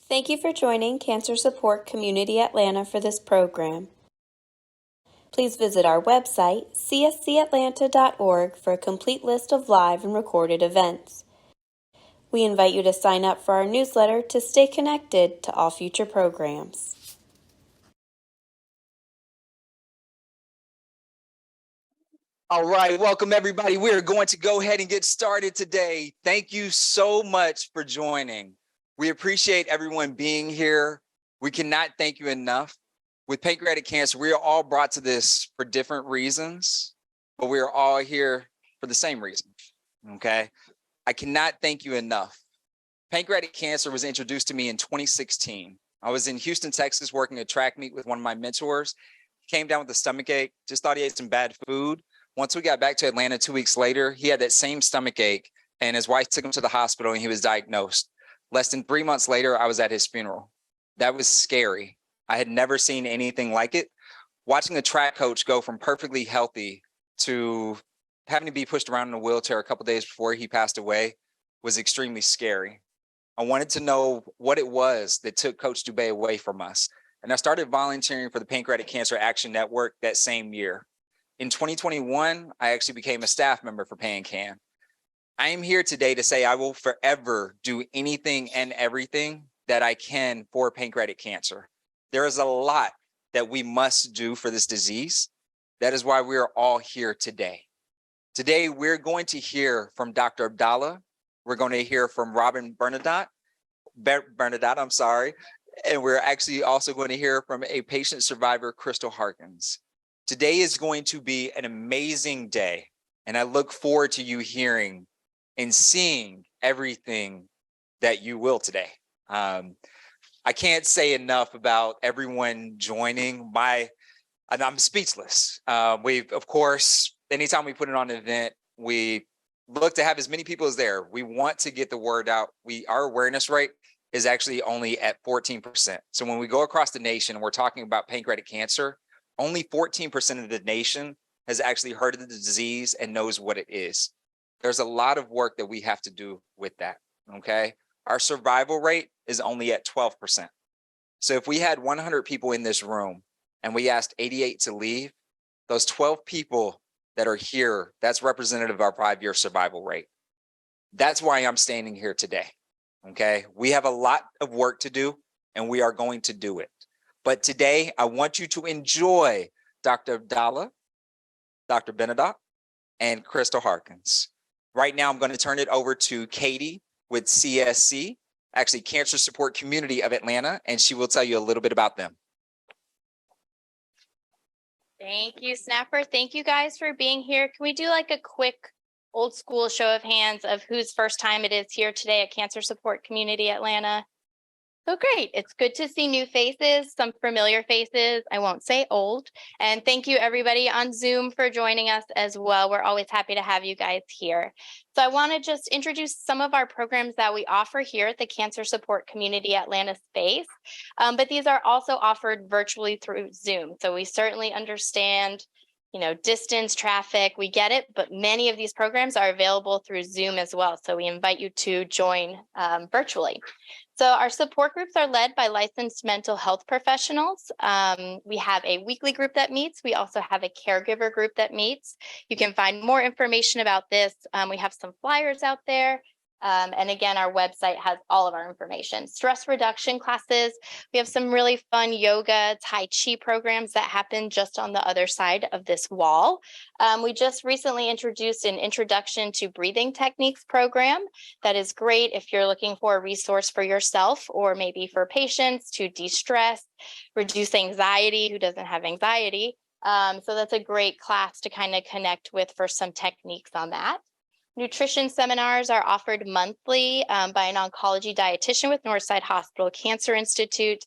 Thank you for joining Cancer Support Community Atlanta for this program. Please visit our website, cscatlanta.org, for a complete list of live and recorded events. We invite you to sign up for our newsletter to stay connected to all future programs. All right, welcome everybody. We're going to go ahead and get started today. Thank you so much for joining. We appreciate everyone being here. We cannot thank you enough. With pancreatic cancer, we are all brought to this for different reasons, but we are all here for the same reason, okay? I cannot thank you enough. Pancreatic cancer was introduced to me in 2016. I was in Houston, Texas, working a track meet with one of my mentors. He came down with a stomach ache, just thought he ate some bad food. Once we got back to Atlanta 2 weeks later, he had that same stomach ache, and his wife took him to the hospital and he was diagnosed. Less than 3 months later, I was at his funeral. That was scary. I had never seen anything like it. Watching a track coach go from perfectly healthy to having to be pushed around in a wheelchair a couple of days before he passed away was extremely scary. I wanted to know what it was that took Coach Dubé away from us. And I started volunteering for the Pancreatic Cancer Action Network that same year. In 2021, I actually became a staff member for PanCan. I am here today to say I will forever do anything and everything that I can for pancreatic cancer. There is a lot that we must do for this disease. That is why we are all here today. Today, we're going to hear from Dr. Abdalla. We're going to hear from Benardot, and we're actually also going to hear from a patient survivor, Cristall Harkins. Today is going to be an amazing day, and I look forward to you hearing and seeing everything that you will today. I can't say enough about everyone joining. I'm speechless. We've, of course, anytime we put it on an event, we look to have as many people as there. We want to get the word out. Our awareness rate is actually only at 14%. So when we go across the nation and we're talking about pancreatic cancer, only 14% of the nation has actually heard of the disease and knows what it is. There's a lot of work that we have to do with that, okay? Our survival rate is only at 12%. So if we had 100 people in this room and we asked 88 to leave, those 12 people that are here, that's representative of our 5-year survival rate. That's why I'm standing here today, okay? We have a lot of work to do and we are going to do it. But today, I want you to enjoy Dr. Abdalla, Dr. Benardot, and Cristall Harkins. Right now, I'm going to turn it over to Katie with CSC, actually Cancer Support Community of Atlanta, and she will tell you a little bit about them. Thank you, Snapper. Thank you guys for being here. Can we do like a quick old school show of hands of whose first time it is here today at Cancer Support Community Atlanta? So great. It's good to see new faces, some familiar faces. I won't say old. And thank you everybody on Zoom for joining us as well. We're always happy to have you guys here. So I want to just introduce some of our programs that we offer here at the Cancer Support Community Atlanta space. But these are also offered virtually through Zoom. So we certainly understand, distance, traffic, we get it, but many of these programs are available through Zoom as well. So we invite you to join virtually. So our support groups are led by licensed mental health professionals. We have a weekly group that meets. We also have a caregiver group that meets. You can find more information about this. We have some flyers out there. And again, our website has all of our information. Stress reduction classes. We have some really fun yoga, Tai Chi programs that happen just on the other side of this wall. We just recently introduced an introduction to breathing techniques program. That is great if you're looking for a resource for yourself or maybe for patients to de-stress, reduce anxiety, who doesn't have anxiety. So that's a great class to kind of connect with for some techniques on that. Nutrition seminars are offered monthly by an oncology dietitian with Northside Hospital Cancer Institute.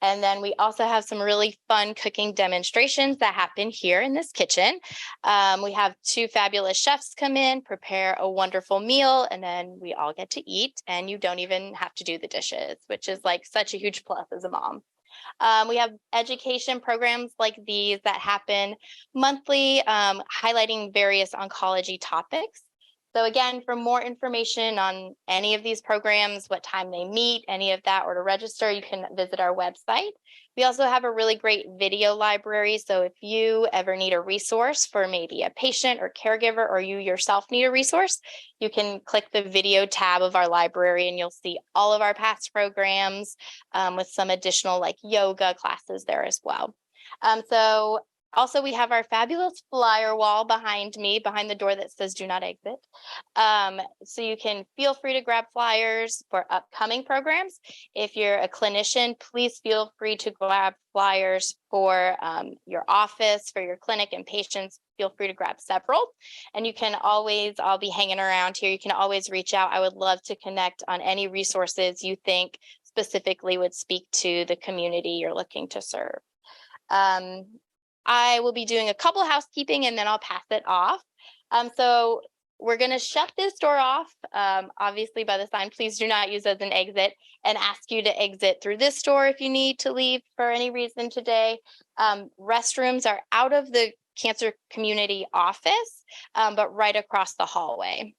And then we also have some really fun cooking demonstrations that happen here in this kitchen. We have 2 fabulous chefs come in, prepare a wonderful meal, and then we all get to eat, and you don't even have to do the dishes, which is like such a huge plus as a mom. We have education programs like these that happen monthly, highlighting various oncology topics. So again, for more information on any of these programs, what time they meet, any of that, or to register, you can visit our website. We also have a really great video library. So if you ever need a resource for maybe a patient or caregiver, or you yourself need a resource, you can click the video tab of our library and you'll see all of our past programs with some additional like yoga classes there as well. So also, we have our fabulous flyer wall behind me, behind the door that says "Do not exit." So you can feel free to grab flyers for upcoming programs. If you're a clinician, please feel free to grab flyers for your office, for your clinic and patients. Feel free to grab several. And you can always, I'll be hanging around here. You can always reach out. I would love to connect on any resources you think specifically would speak to the community you're looking to serve. I will be doing a couple housekeeping and then I'll pass it off. So we're going to shut this door off. Obviously, by the sign, please do not use as an exit, and ask you to exit through this door if you need to leave for any reason today. Restrooms are out of the cancer community office, but right across the hallway.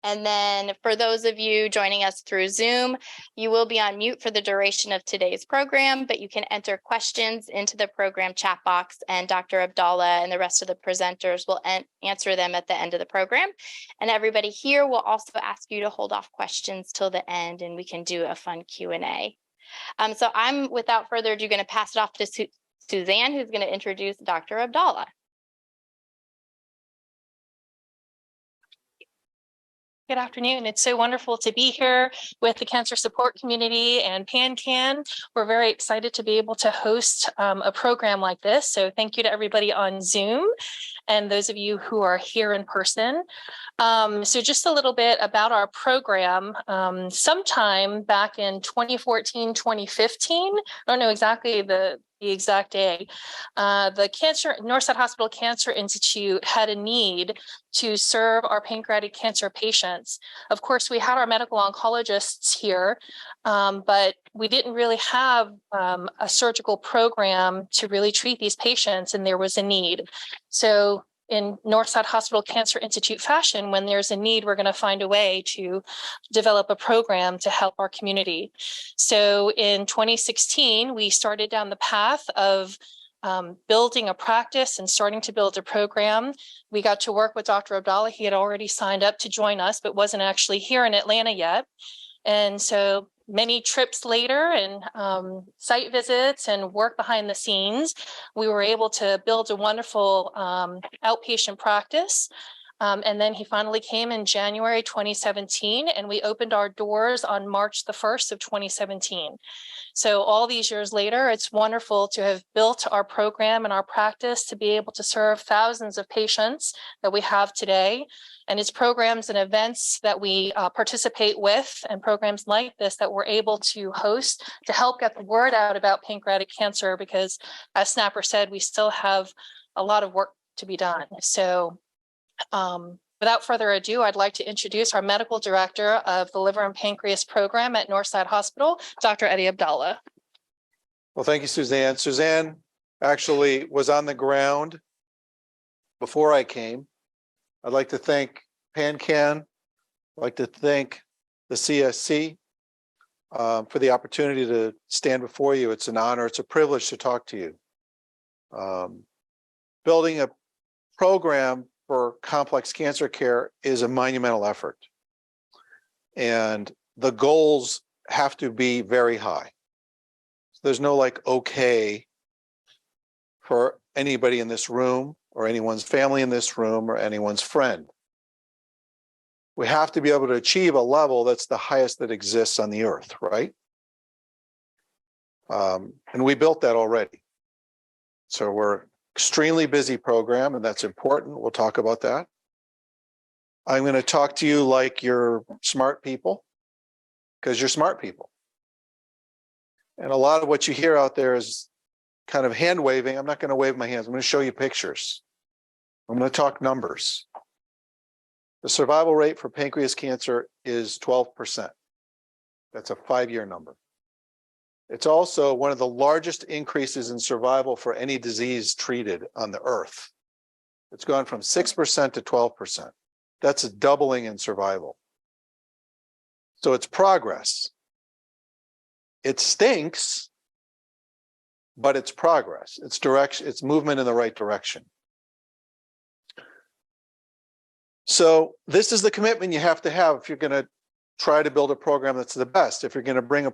And then for those of you joining us through Zoom, you will be on mute for the duration of today's program, but you can enter questions into the program chat box, and Dr. Abdalla and the rest of the presenters will answer them at the end of the program. And everybody here will also ask you to hold off questions till the end, and we can do a fun Q&A. So I'm, without further ado, going to pass it off to Suzanne, who's going to introduce Dr. Abdalla. Good afternoon. It's so wonderful to be here with the cancer support community and PanCan. We're very excited to be able to host a program like this. So thank you to everybody on Zoom and those of you who are here in person. So just a little bit about our program. Sometime back in 2014, 2015, I don't know exactly the exact day, the Northside Hospital Cancer Institute had a need to serve our pancreatic cancer patients. Of course, we had our medical oncologists here, but we didn't really have a surgical program to really treat these patients, and there was a need. So in Northside Hospital Cancer Institute fashion, when there's a need, we're going to find a way to develop a program to help our community. So in 2016, we started down the path of building a practice and starting to build a program. We got to work with Dr. Abdalla. He had already signed up to join us, but wasn't actually here in Atlanta yet. And so many trips later and site visits and work behind the scenes, we were able to build a wonderful outpatient practice. And then he finally came in January 2017, and we opened our doors on March the 1st of 2017. So all these years later, it's wonderful to have built our program and our practice to be able to serve thousands of patients that we have today. And it's programs and events that we participate with, and programs like this that we're able to host to help get the word out about pancreatic cancer, because as Snapper said, we still have a lot of work to be done. So without further ado, I'd like to introduce our medical director of the Liver and Pancreas Program at Northside Hospital, Dr. Eddie Abdalla. Well, thank you, Suzanne. Suzanne actually was on the ground before I came. I'd like to thank PanCan. I'd like to thank the CSC for the opportunity to stand before you. It's an honor. It's a privilege to talk to you. Building a program for complex cancer care is a monumental effort. And the goals have to be very high. There's no like, okay, for anybody in this room or anyone's family in this room or anyone's friend. We have to be able to achieve a level that's the highest that exists on the earth, right? And we built that already. So we're extremely busy program, and that's important. We'll talk about that. I'm going to talk to you like you're smart people, because you're smart people. And a lot of what you hear out there is kind of hand waving. I'm not going to wave my hands. I'm going to show you pictures. I'm going to talk numbers. The survival rate for pancreas cancer is 12%. That's a 5-year number. It's also one of the largest increases in survival for any disease treated on the earth. It's gone from 6% to 12%. That's a doubling in survival. So it's progress. It stinks, but it's progress. It's direction, it's movement in the right direction. So this is the commitment you have to have if you're going to try to build a program that's the best, if you're going to bring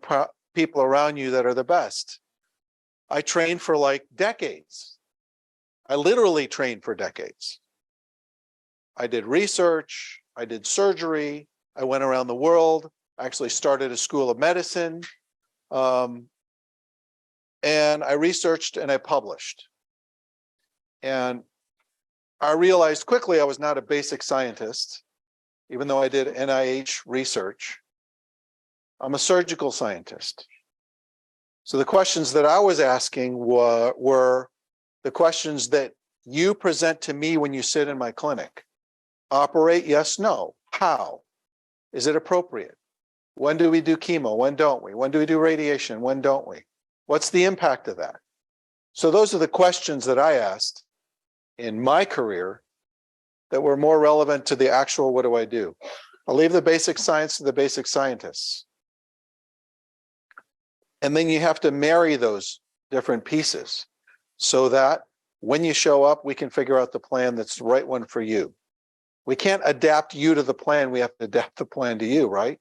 people around you that are the best. I trained for like decades. I literally trained for decades. I did research, I did surgery, I went around the world, I actually started a school of medicine, and I researched and I published. And I realized quickly I was not a basic scientist, even though I did NIH research. I'm a surgical scientist. So the questions that I was asking were the questions that you present to me when you sit in my clinic. Operate, yes, no. How? Is it appropriate? When do we do chemo? When don't we? When do we do radiation? When don't we? What's the impact of that? So those are the questions that I asked in my career that were more relevant to the actual what do I do? I'll leave the basic science to the basic scientists. And then you have to marry those different pieces so that when you show up, we can figure out the plan that's the right one for you. We can't adapt you to the plan. We have to adapt the plan to you, right?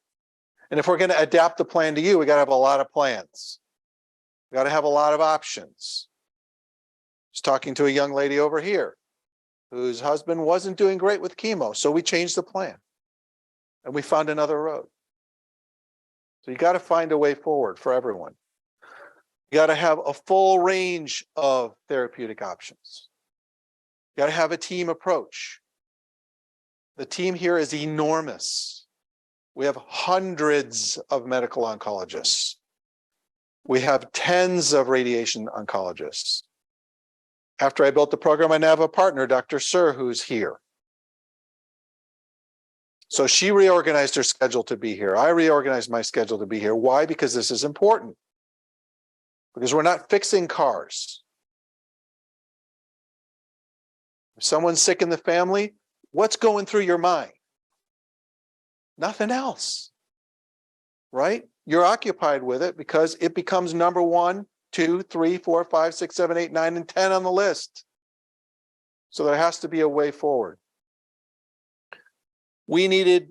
And if we're going to adapt the plan to you, we got to have a lot of plans. We got to have a lot of options. I was talking to a young lady over here whose husband wasn't doing great with chemo. So we changed the plan and we found another road. So you got to find a way forward for everyone. You got to have a full range of therapeutic options. You got to have a team approach. The team here is enormous. We have hundreds of medical oncologists. We have tens of radiation oncologists. After I built the program, I now have a partner, Dr. Sir, who's here. So she reorganized her schedule to be here. I reorganized my schedule to be here. Why? Because this is important. Because we're not fixing cars. If someone's sick in the family, what's going through your mind? Nothing else, right? You're occupied with it because it becomes number 1, 2, 3, 4, 5, 6, 7, 8, 9, and 10 on the list. So there has to be a way forward. We needed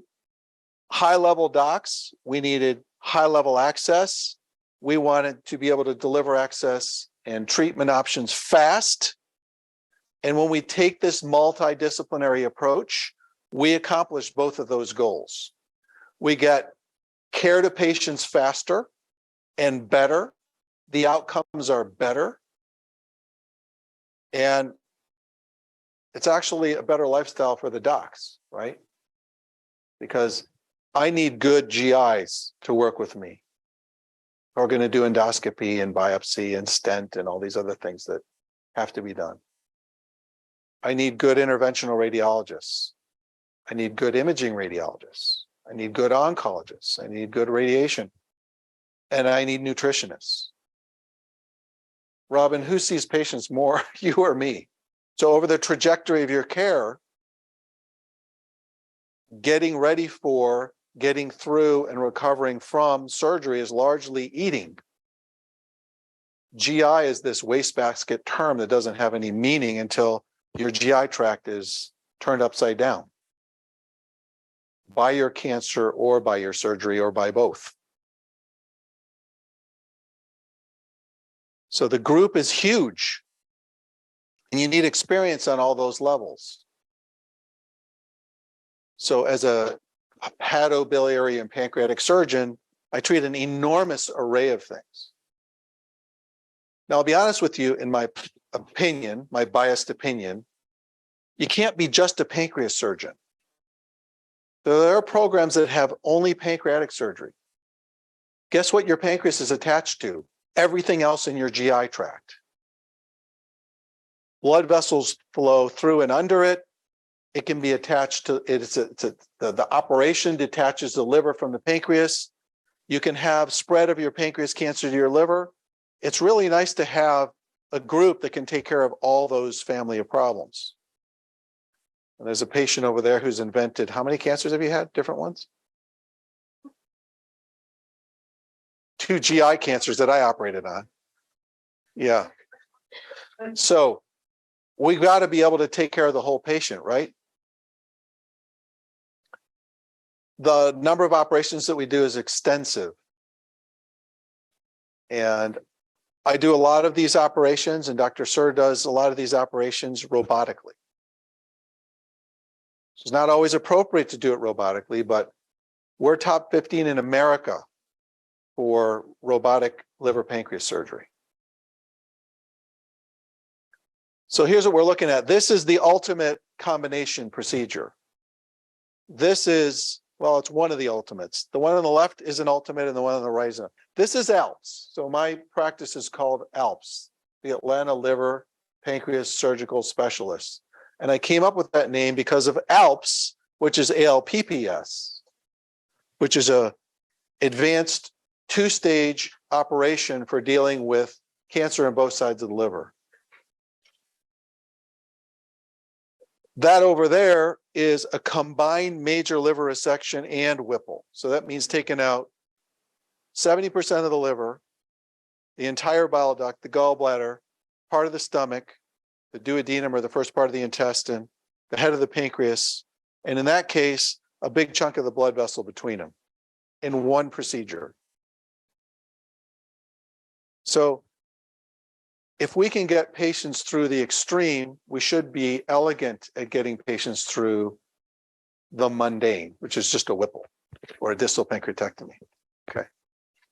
high-level docs. We needed high-level access. We wanted to be able to deliver access and treatment options fast. And when we take this multidisciplinary approach, we accomplish both of those goals. We get care to patients faster and better. The outcomes are better. And it's actually a better lifestyle for the docs, right? Because I need good GIs to work with me. We're going to do endoscopy and biopsy and stent and all these other things that have to be done. I need good interventional radiologists. I need good imaging radiologists. I need good oncologists. I need good radiation. And I need nutritionists. Robin, who sees patients more, you or me? So over the trajectory of your care, getting ready for, getting through, and recovering from surgery is largely eating. GI is this wastebasket term that doesn't have any meaning until your GI tract is turned upside down by your cancer or by your surgery or by both. So the group is huge, and you need experience on all those levels. So as a hepatobiliary and pancreatic surgeon, I treat an enormous array of things. Now, I'll be honest with you, in my opinion, my biased opinion, you can't be just a pancreas surgeon. There are programs that have only pancreatic surgery. Guess what your pancreas is attached to? Everything else in your GI tract. Blood vessels flow through and under it. It can be attached to it. The operation detaches the liver from the pancreas. You can have spread of your pancreas cancer to your liver. It's really nice to have a group that can take care of all those family of problems. And there's a patient over there who's invented, how many cancers have you had? Different ones? 2 GI cancers that I operated on. Yeah. So we've got to be able to take care of the whole patient, right? The number of operations that we do is extensive. And I do a lot of these operations, and Dr. Sir does a lot of these operations robotically. It's not always appropriate to do it robotically, but we're top 15 in America for robotic liver pancreas surgery. So here's what we're looking at. This is the ultimate combination procedure. This is, well, it's one of the ultimates. The one on the left is an ultimate and the one on the right is not. This is ALPS. So my practice is called ALPS, the Atlanta Liver Pancreas Surgical Specialist. And I came up with that name because of ALPS, which is ALPPS, which is a advanced 2-stage operation for dealing with cancer on both sides of the liver. That over there is a combined major liver resection and Whipple. So that means taking out 70% of the liver, the entire bile duct, the gallbladder, part of the stomach, the duodenum or the first part of the intestine, the head of the pancreas, and in that case, a big chunk of the blood vessel between them in one procedure. So if we can get patients through the extreme, we should be elegant at getting patients through the mundane, which is just a Whipple or a distal pancreatectomy. Okay.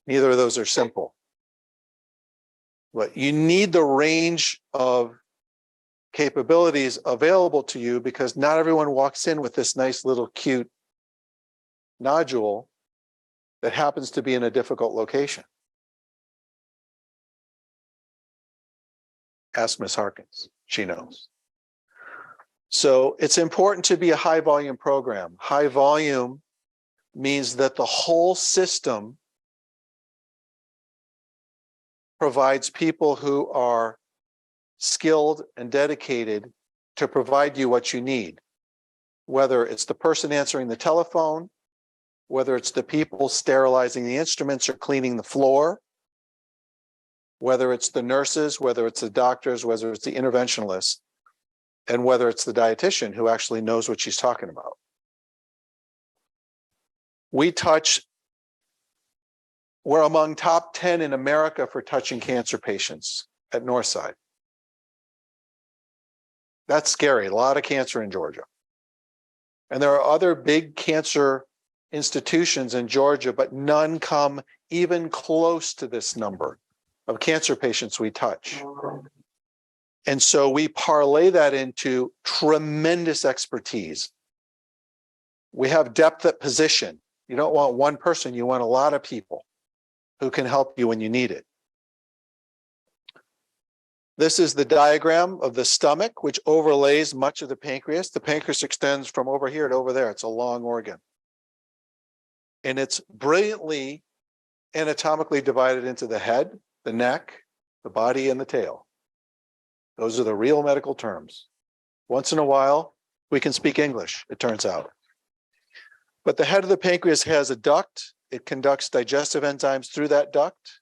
Neither of those are simple. But you need the range of capabilities available to you because not everyone walks in with this nice little cute nodule that happens to be in a difficult location. Ask Ms. Harkins, she knows. So it's important to be a high volume program. High volume means that the whole system provides people who are skilled and dedicated to provide you what you need. Whether it's the person answering the telephone, whether it's the people sterilizing the instruments or cleaning the floor, whether it's the nurses, whether it's the doctors, whether it's the interventionalists, and whether it's the dietitian who actually knows what she's talking about. We're among top 10 in America for touching cancer patients at Northside. That's scary, a lot of cancer in Georgia. And there are other big cancer institutions in Georgia, but none come even close to this number of cancer patients we touch. And so we parlay that into tremendous expertise. We have depth at position. You don't want one person, you want a lot of people who can help you when you need it. This is the diagram of the stomach, which overlays much of the pancreas. The pancreas extends from over here to over there. It's a long organ. And it's brilliantly anatomically divided into the head, the neck, the body, and the tail. Those are the real medical terms. Once in a while, we can speak English, it turns out. But the head of the pancreas has a duct. It conducts digestive enzymes through that duct.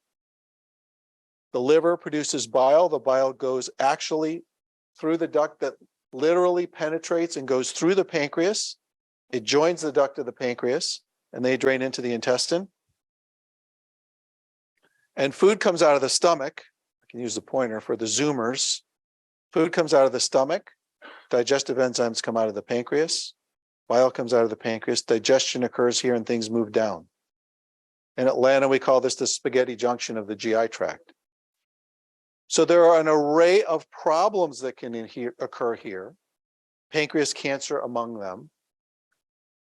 The liver produces bile. The bile goes actually through the duct that literally penetrates and goes through the pancreas. It joins the duct of the pancreas, and they drain into the intestine. And food comes out of the stomach. I can use the pointer for the zoomers. Food comes out of the stomach. Digestive enzymes come out of the pancreas. Bile comes out of the pancreas. Digestion occurs here and things move down. In Atlanta, we call this the spaghetti junction of the GI tract. So there are an array of problems that can occur here, pancreas cancer among them,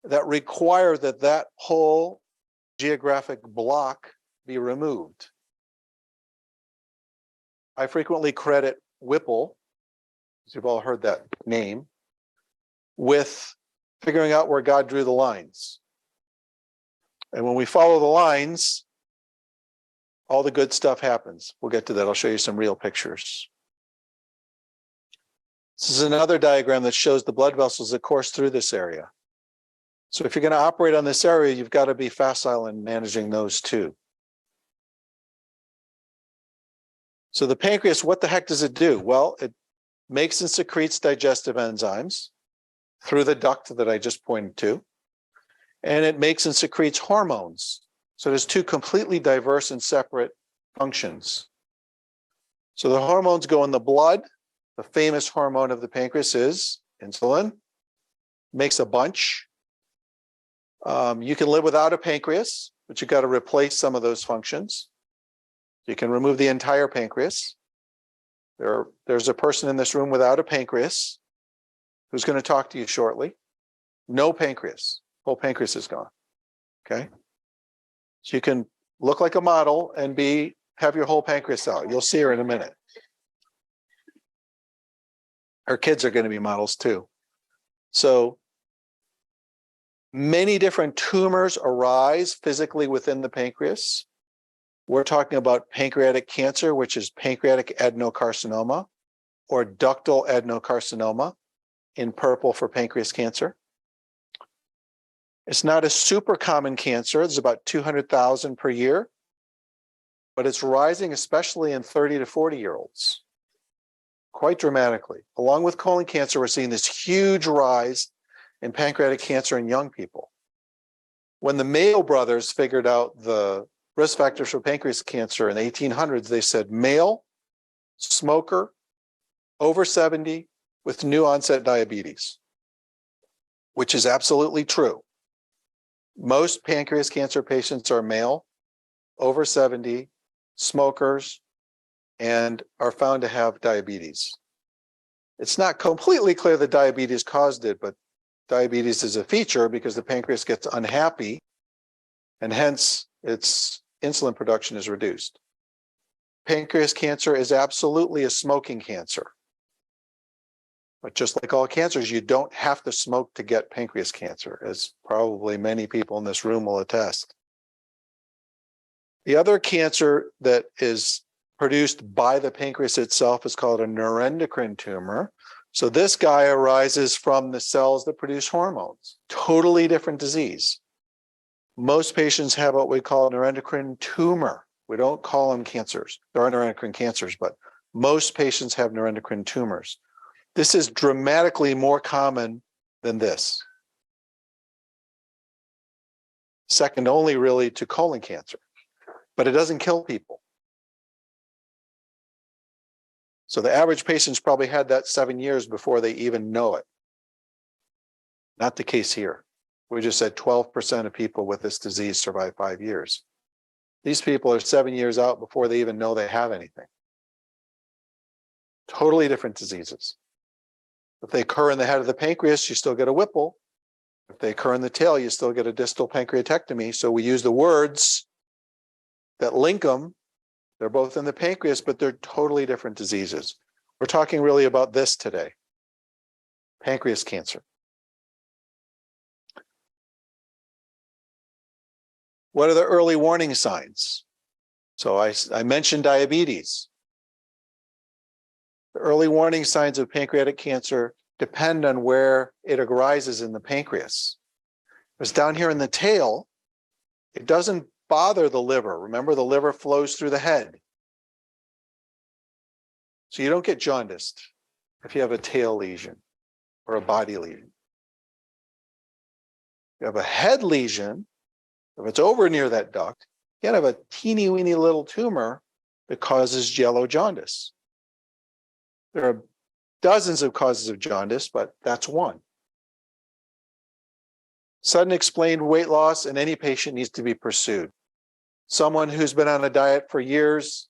that require that that whole geographic block be removed. I frequently credit Whipple, as you've all heard that name, with figuring out where God drew the lines. And when we follow the lines, all the good stuff happens. We'll get to that. I'll show you some real pictures. This is another diagram that shows the blood vessels that course through this area. So if you're going to operate on this area, you've got to be facile in managing those too. So the pancreas, what the heck does it do? Well, it makes and secretes digestive enzymes through the duct that I just pointed to. And it makes and secretes hormones. So there's two completely diverse and separate functions. So the hormones go in the blood. The famous hormone of the pancreas is insulin. Makes a bunch. You can live without a pancreas, but you've got to replace some of those functions. You can remove the entire pancreas. There's a person in this room without a pancreas who's going to talk to you shortly. No pancreas. Whole pancreas is gone. Okay. So you can look like a model and have your whole pancreas out. You'll see her in a minute. Her kids are going to be models too. So many different tumors arise physically within the pancreas. We're talking about pancreatic cancer, which is pancreatic adenocarcinoma, or ductal adenocarcinoma, in purple for pancreas cancer. It's not a super common cancer. There's about 200,000 per year, but it's rising, especially in 30 to 40-year-olds, quite dramatically. Along with colon cancer, we're seeing this huge rise in pancreatic cancer in young people. When the Mayo brothers figured out the risk factors for pancreas cancer in the 1800s, they said male, smoker, over 70, with new onset diabetes, which is absolutely true. Most pancreas cancer patients are male, over 70, smokers, and are found to have diabetes. It's not completely clear that diabetes caused it, but diabetes is a feature because the pancreas gets unhappy, and hence its insulin production is reduced. Pancreas cancer is absolutely a smoking cancer. But just like all cancers, you don't have to smoke to get pancreas cancer, as probably many people in this room will attest. The other cancer that is produced by the pancreas itself is called a neuroendocrine tumor. So this guy arises from the cells that produce hormones. Totally different disease. Most patients have what we call a neuroendocrine tumor. We don't call them cancers. There are neuroendocrine cancers, but most patients have neuroendocrine tumors. This is dramatically more common than this. Second only really to colon cancer, but it doesn't kill people. So the average patient's probably had that 7 years before they even know it. Not the case here. We just said 12% of people with this disease survive 5 years. These people are 7 years out before they even know they have anything. Totally different diseases. If they occur in the head of the pancreas, you still get a Whipple. If they occur in the tail, you still get a distal pancreatectomy. So we use the words that link them. They're both in the pancreas, but they're totally different diseases. We're talking really about this today. Pancreas cancer. What are the early warning signs? So I mentioned diabetes. The early warning signs of pancreatic cancer depend on where it arises in the pancreas. If it's down here in the tail, it doesn't bother the liver. Remember, the liver flows through the head. So you don't get jaundiced if you have a tail lesion or a body lesion. If you have a head lesion, if it's over near that duct, you can have a teeny weeny little tumor that causes yellow jaundice. There are dozens of causes of jaundice, but that's one. Sudden explained weight loss in any patient needs to be pursued. Someone who's been on a diet for years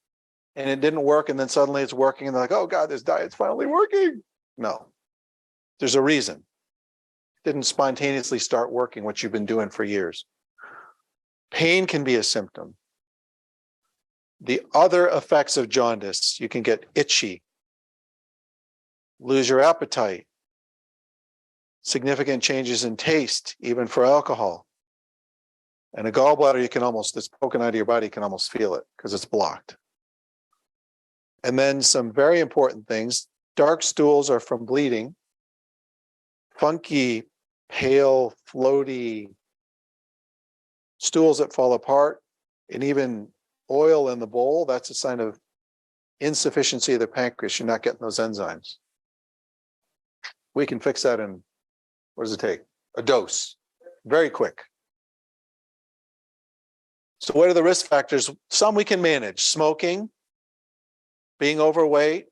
and it didn't work, and then suddenly it's working, and they're like, oh God, this diet's finally working. No, there's a reason. It didn't spontaneously start working what you've been doing for years. Pain can be a symptom. The other effects of jaundice, you can get itchy, lose your appetite, significant changes in taste, even for alcohol. And a gallbladder, it's poking out of your body, you can almost feel it because it's blocked. And then some very important things, Dark stools are from bleeding. Funky, pale, floaty stools that fall apart, and even oil in the bowl, that's a sign of insufficiency of the pancreas. You're not getting those enzymes. We can fix that in, what does it take? A dose, very quick. So what are the risk factors? Some we can manage: smoking, being overweight,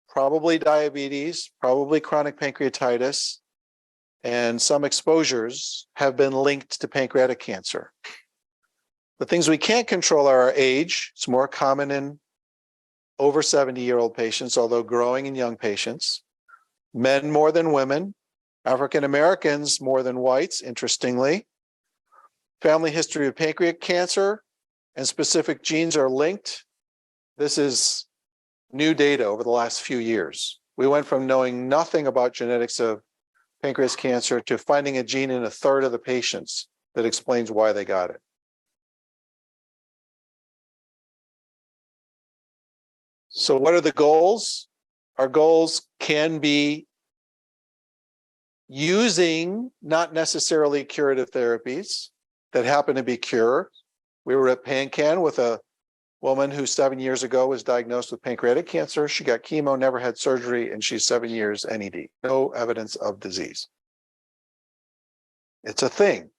probably diabetes, probably chronic pancreatitis, and some exposures have been linked to pancreatic cancer. The things we can't control are our age. It's more common in over 70-year-old patients, although growing in young patients. Men more than women. African Americans more than whites, interestingly. Family history of pancreatic cancer and specific genes are linked. This is new data over the last few years. We went from knowing nothing about genetics of pancreas cancer to finding a gene in a third of the patients that explains why they got it. So what are the goals? Our goals can be using not necessarily curative therapies that happen to be cured. We were at PanCan with a woman who 7 years ago was diagnosed with pancreatic cancer. She got chemo, never had surgery, and she's 7 years NED. No evidence of disease. It's a thing.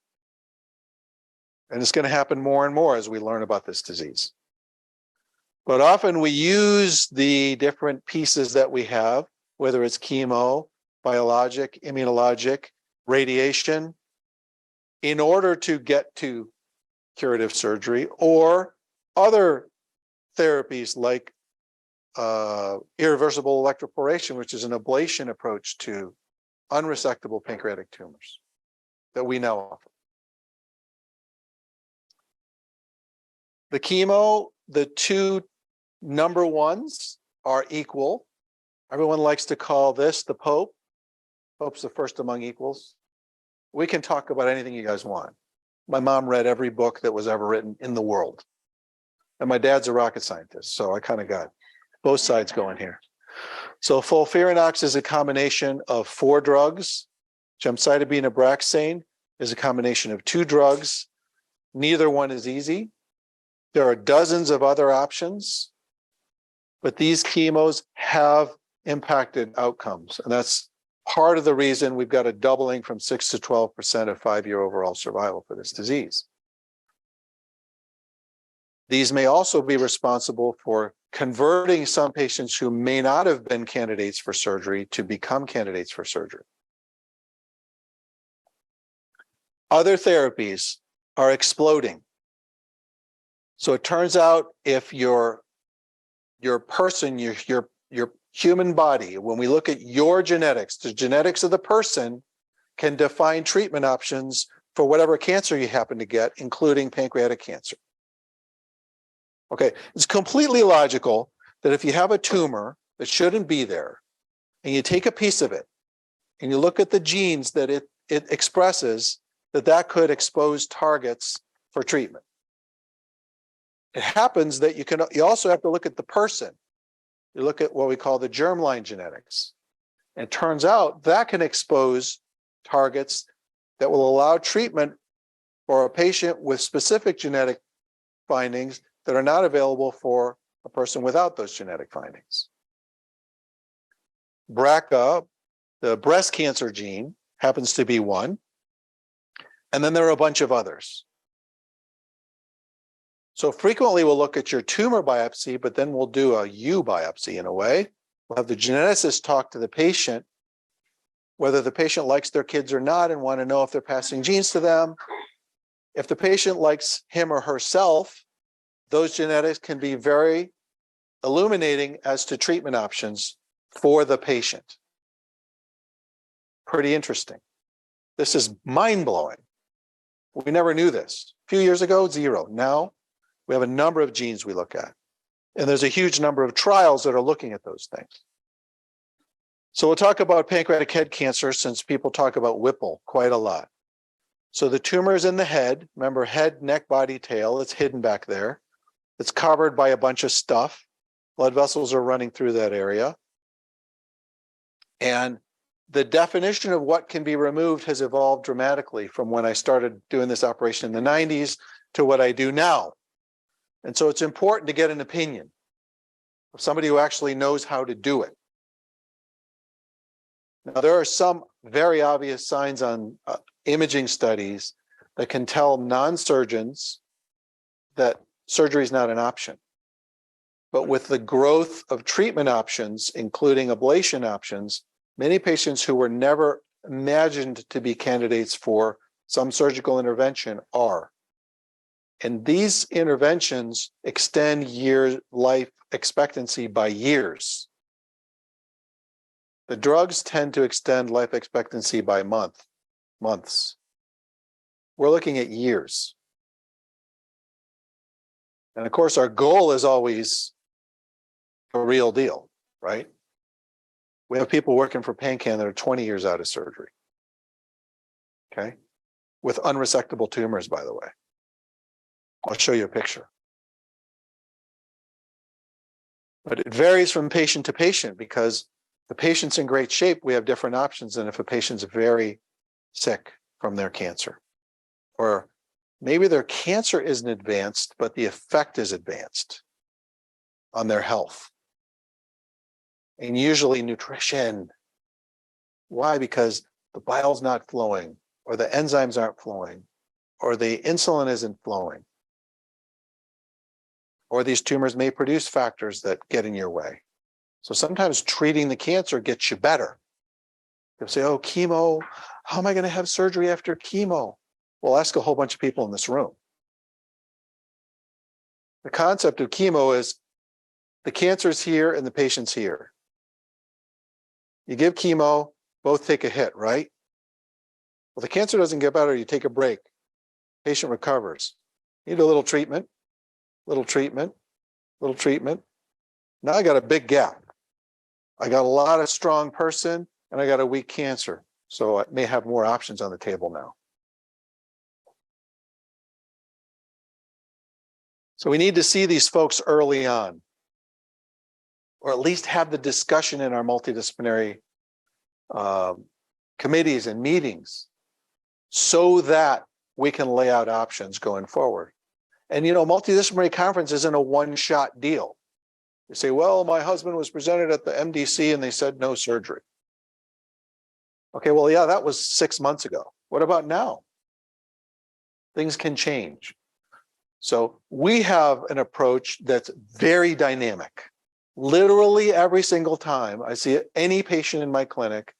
And it's going to happen more and more as we learn about this disease. But often we use the different pieces that we have, whether it's chemo, biologic, immunologic, radiation, in order to get to curative surgery or other therapies like irreversible electroporation, which is an ablation approach to unresectable pancreatic tumors that we now offer. The chemo, the two number ones are equal. Everyone likes to call this the Pope. Pope's the first among equals. We can talk about anything you guys want. My mom read every book that was ever written in the world. And my dad's a rocket scientist, so I kind of got both sides going here. So FOLFIRINOX is a combination of 4 drugs. Gemcitabine Abraxane is a combination of 2 drugs. Neither one is easy. There are dozens of other options, but these chemos have impacted outcomes. And that's part of the reason we've got a doubling from 6 to 12% of 5-year overall survival for this disease. These may also be responsible for converting some patients who may not have been candidates for surgery to become candidates for surgery. Other therapies are exploding. So it turns out if your person, your human body, when we look at your genetics, the genetics of the person can define treatment options for whatever cancer you happen to get, including pancreatic cancer. Okay, it's completely logical that if you have a tumor that shouldn't be there, and you take a piece of it, and you look at the genes that it expresses, that could expose targets for treatment. It happens that you also have to look at the person. You look at what we call the germline genetics. And it turns out that can expose targets that will allow treatment for a patient with specific genetic findings that are not available for a person without those genetic findings. BRCA, the breast cancer gene, happens to be one. And then there are a bunch of others. So frequently we'll look at your tumor biopsy, but then we'll do a U biopsy in a way. We'll have the geneticist talk to the patient, whether the patient likes their kids or not, and want to know if they're passing genes to them. If the patient likes him or herself, those genetics can be very illuminating as to treatment options for the patient. Pretty interesting. This is mind-blowing. We never knew this. A few years ago, 0. Now, we have a number of genes we look at. And there's a huge number of trials that are looking at those things. So we'll talk about pancreatic head cancer since people talk about Whipple quite a lot. So the tumor is in the head. Remember, head, neck, body, tail. It's hidden back there. It's covered by a bunch of stuff. Blood vessels are running through that area. And the definition of what can be removed has evolved dramatically from when I started doing this operation in the 90s to what I do now. And so it's important to get an opinion of somebody who actually knows how to do it. Now, there are some very obvious signs on imaging studies that can tell non-surgeons that surgery is not an option. But with the growth of treatment options, including ablation options, many patients who were never imagined to be candidates for some surgical intervention are. And these interventions extend life expectancy by years. The drugs tend to extend life expectancy by months. We're looking at years. And of course, our goal is always a real deal, right? We have people working for PanCan that are 20 years out of surgery. Okay? With unresectable tumors, by the way. I'll show you a picture. But it varies from patient to patient because the patient's in great shape, we have different options than if a patient's very sick from their cancer. Or maybe their cancer isn't advanced, but the effect is advanced on their health. And usually nutrition. Why? Because the bile's not flowing, or the enzymes aren't flowing, or the insulin isn't flowing. Or these tumors may produce factors that get in your way. So sometimes treating the cancer gets you better. They'll say, oh, chemo, how am I going to have surgery after chemo? Well, ask a whole bunch of people in this room. The concept of chemo is the cancer's here and the patient's here. You give chemo, both take a hit, right? Well, the cancer doesn't get better, you take a break. Patient recovers. Need a little treatment, little treatment, little treatment. Now I got a big gap. I got a lot of strong person and I got a weak cancer. So I may have more options on the table now. So we need to see these folks early on, or at least have the discussion in our multidisciplinary committees and meetings so that we can lay out options going forward. And, you know, multidisciplinary conference isn't a one-shot deal. You say, well, my husband was presented at the MDC and they said no surgery. Okay, well, yeah, that was 6 months ago. What about now? Things can change. So we have an approach that's very dynamic. Literally every single time I see any patient in my clinic,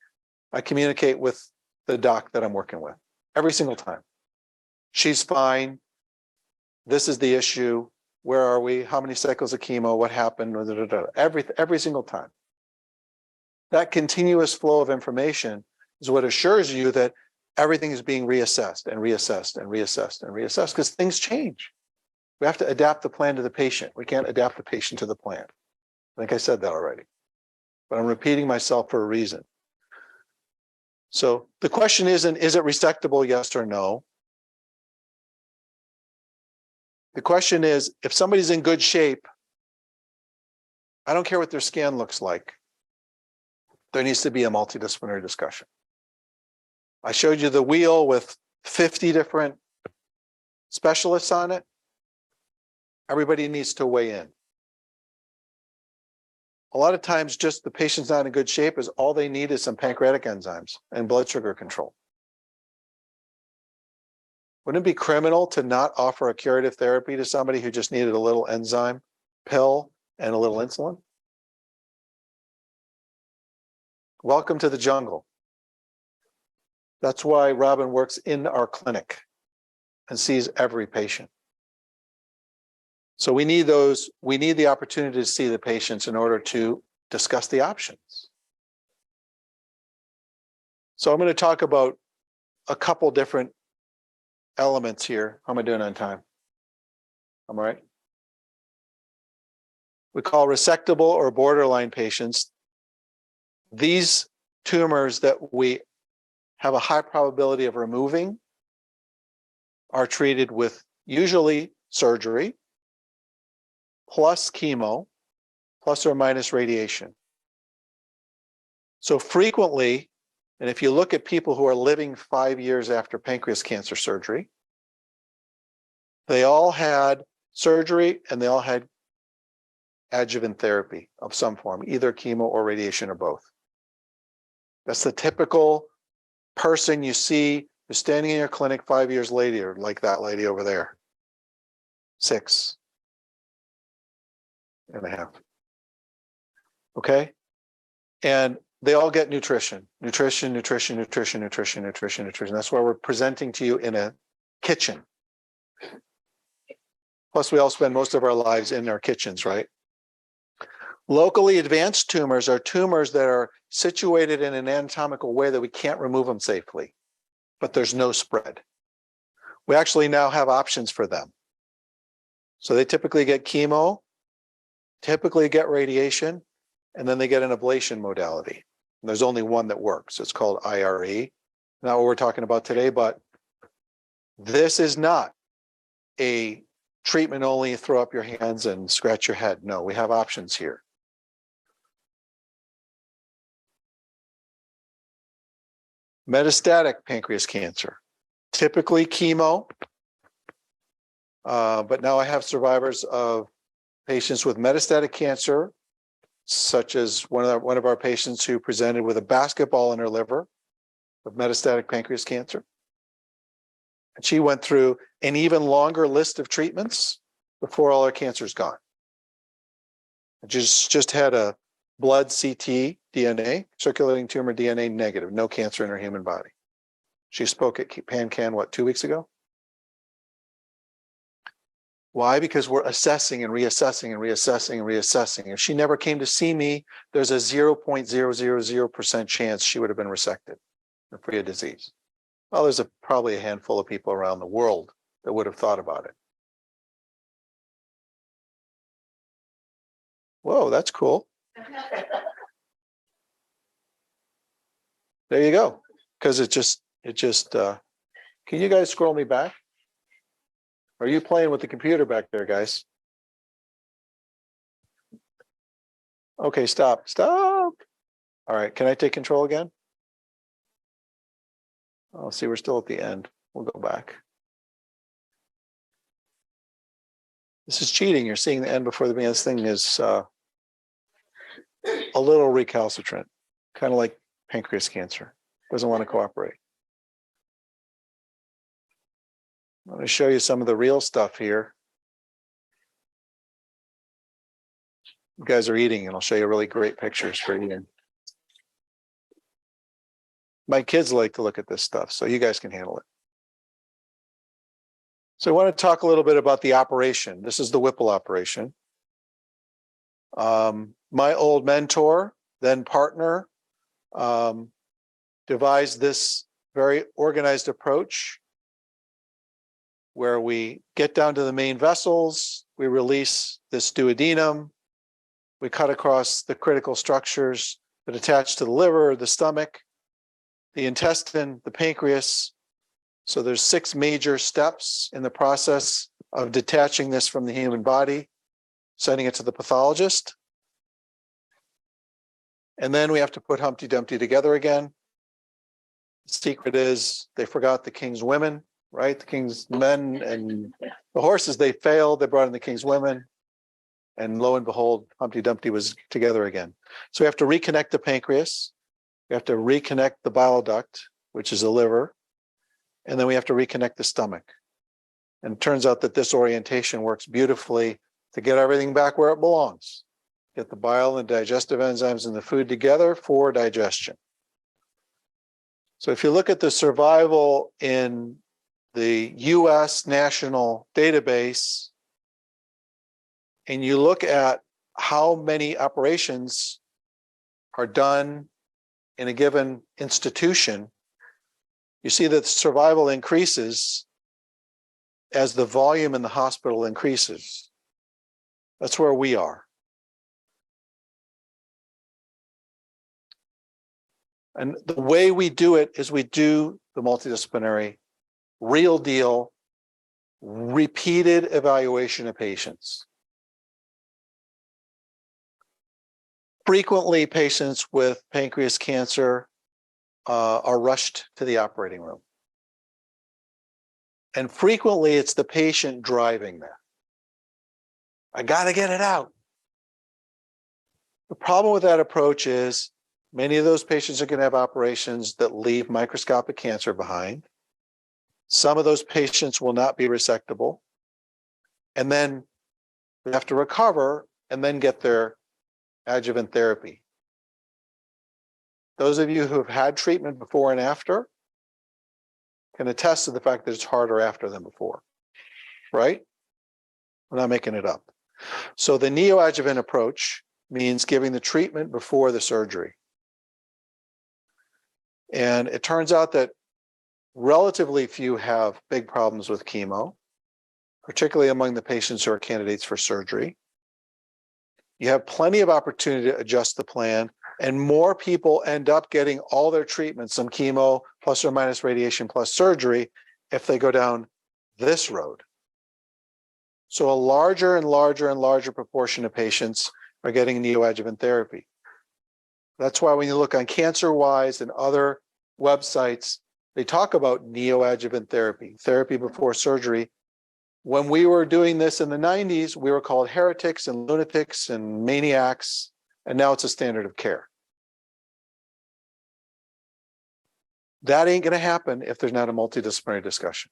I communicate with the doc that I'm working with. Every single time. She's fine. This is the issue. Where are we? How many cycles of chemo? What happened? Every single time. That continuous flow of information is what assures you that everything is being reassessed and reassessed and reassessed and reassessed because things change. We have to adapt the plan to the patient. We can't adapt the patient to the plan. I think I said that already, but I'm repeating myself for a reason. So the question isn't, is it resectable, yes or no? The question is, if somebody's in good shape, I don't care what their scan looks like. There needs to be a multidisciplinary discussion. I showed you the wheel with 50 different specialists on it. Everybody needs to weigh in. A lot of times, just the patient's not in good shape is all they need is some pancreatic enzymes and blood sugar control. Wouldn't it be criminal to not offer a curative therapy to somebody who just needed a little enzyme pill and a little insulin? Welcome to the jungle. That's why Robin works in our clinic and sees every patient. So we need the opportunity to see the patients in order to discuss the options. So I'm going to talk about a couple different elements here. How am I doing on time? I'm all right. We call resectable or borderline patients these tumors that we have a high probability of removing are treated with usually surgery plus chemo plus or minus radiation. So frequently, and if you look at people who are living 5 years after pancreas cancer surgery, they all had surgery and they all had adjuvant therapy of some form, either chemo or radiation or both. That's the typical person you see who's standing in your clinic 5 years later, like that lady over there. 6.5. Okay? And they all get nutrition. That's why we're presenting to you in a kitchen. Plus, we all spend most of our lives in our kitchens, right? Locally advanced tumors are tumors that are situated in an anatomical way that we can't remove them safely, but there's no spread. We actually now have options for them. So they typically get chemo, typically get radiation, and then they get an ablation modality. And there's only one that works. It's called IRE. Not what we're talking about today, but this is not a treatment only throw up your hands and scratch your head. No, we have options here. Metastatic pancreas cancer, typically chemo, but now I have survivors of patients with metastatic cancer, such as one of our patients who presented with a basketball in her liver of metastatic pancreas cancer. And she went through an even longer list of treatments before all her cancer's gone. Just had a blood CT DNA, circulating tumor DNA negative, no cancer in her human body. She spoke at PanCan, 2 weeks ago? Why? Because we're assessing and reassessing and reassessing and reassessing. If she never came to see me, there's a 0.000% chance she would have been resected or free of disease. Well, there's probably a handful of people around the world that would have thought about it. Whoa, that's cool. There you go. Because it just, can you guys scroll me back? Are you playing with the computer back there, guys? Okay, stop. All right, can I take control again? Oh, see, we're still at the end. We'll go back. This is cheating. You're seeing the end before the beginning. This thing is a little recalcitrant, kind of like pancreas cancer. Doesn't want to cooperate. I'm going to show you some of the real stuff here. You guys are eating, and I'll show you really great pictures for eating. My kids like to look at this stuff, so you guys can handle it. So I want to talk a little bit about the operation. This is the Whipple operation. My old mentor, then partner, devised this very organized approach where we get down to the main vessels, we release this duodenum, we cut across the critical structures that attach to the liver, the stomach, the intestine, the pancreas. So there's 6 major steps in the process of detaching this from the human body, sending it to the pathologist. And then we have to put Humpty Dumpty together again. The secret is they forgot the king's women, right? The king's men and the horses, they failed. They brought in the king's women. And lo and behold, Humpty Dumpty was together again. So we have to reconnect the pancreas. We have to reconnect the bile duct, which is the liver. And then we have to reconnect the stomach. And it turns out that this orientation works beautifully to get everything back where it belongs. Get the bile and digestive enzymes and the food together for digestion. So if you look at the survival in the US National Database, and you look at how many operations are done in a given institution, you see that survival increases as the volume in the hospital increases. That's where we are. And the way we do it is we do the multidisciplinary, real deal, repeated evaluation of patients. Frequently, patients with pancreas cancer are rushed to the operating room. And frequently, it's the patient driving that. I got to get it out. The problem with that approach is many of those patients are going to have operations that leave microscopic cancer behind. Some of those patients will not be resectable. And then they have to recover and then get their adjuvant therapy. Those of you who have had treatment before and after can attest to the fact that it's harder after than before, right? We're not making it up. So the neoadjuvant approach means giving the treatment before the surgery. And it turns out that relatively few have big problems with chemo, particularly among the patients who are candidates for surgery. You have plenty of opportunity to adjust the plan, and more people end up getting all their treatments, some chemo plus or minus radiation plus surgery, if they go down this road. So a larger and larger and larger proportion of patients are getting neoadjuvant therapy. That's why when you look on CancerWise and other websites, they talk about neoadjuvant therapy, therapy before surgery. When we were doing this in the 90s, we were called heretics and lunatics and maniacs, and now it's a standard of care. That ain't going to happen if there's not a multidisciplinary discussion.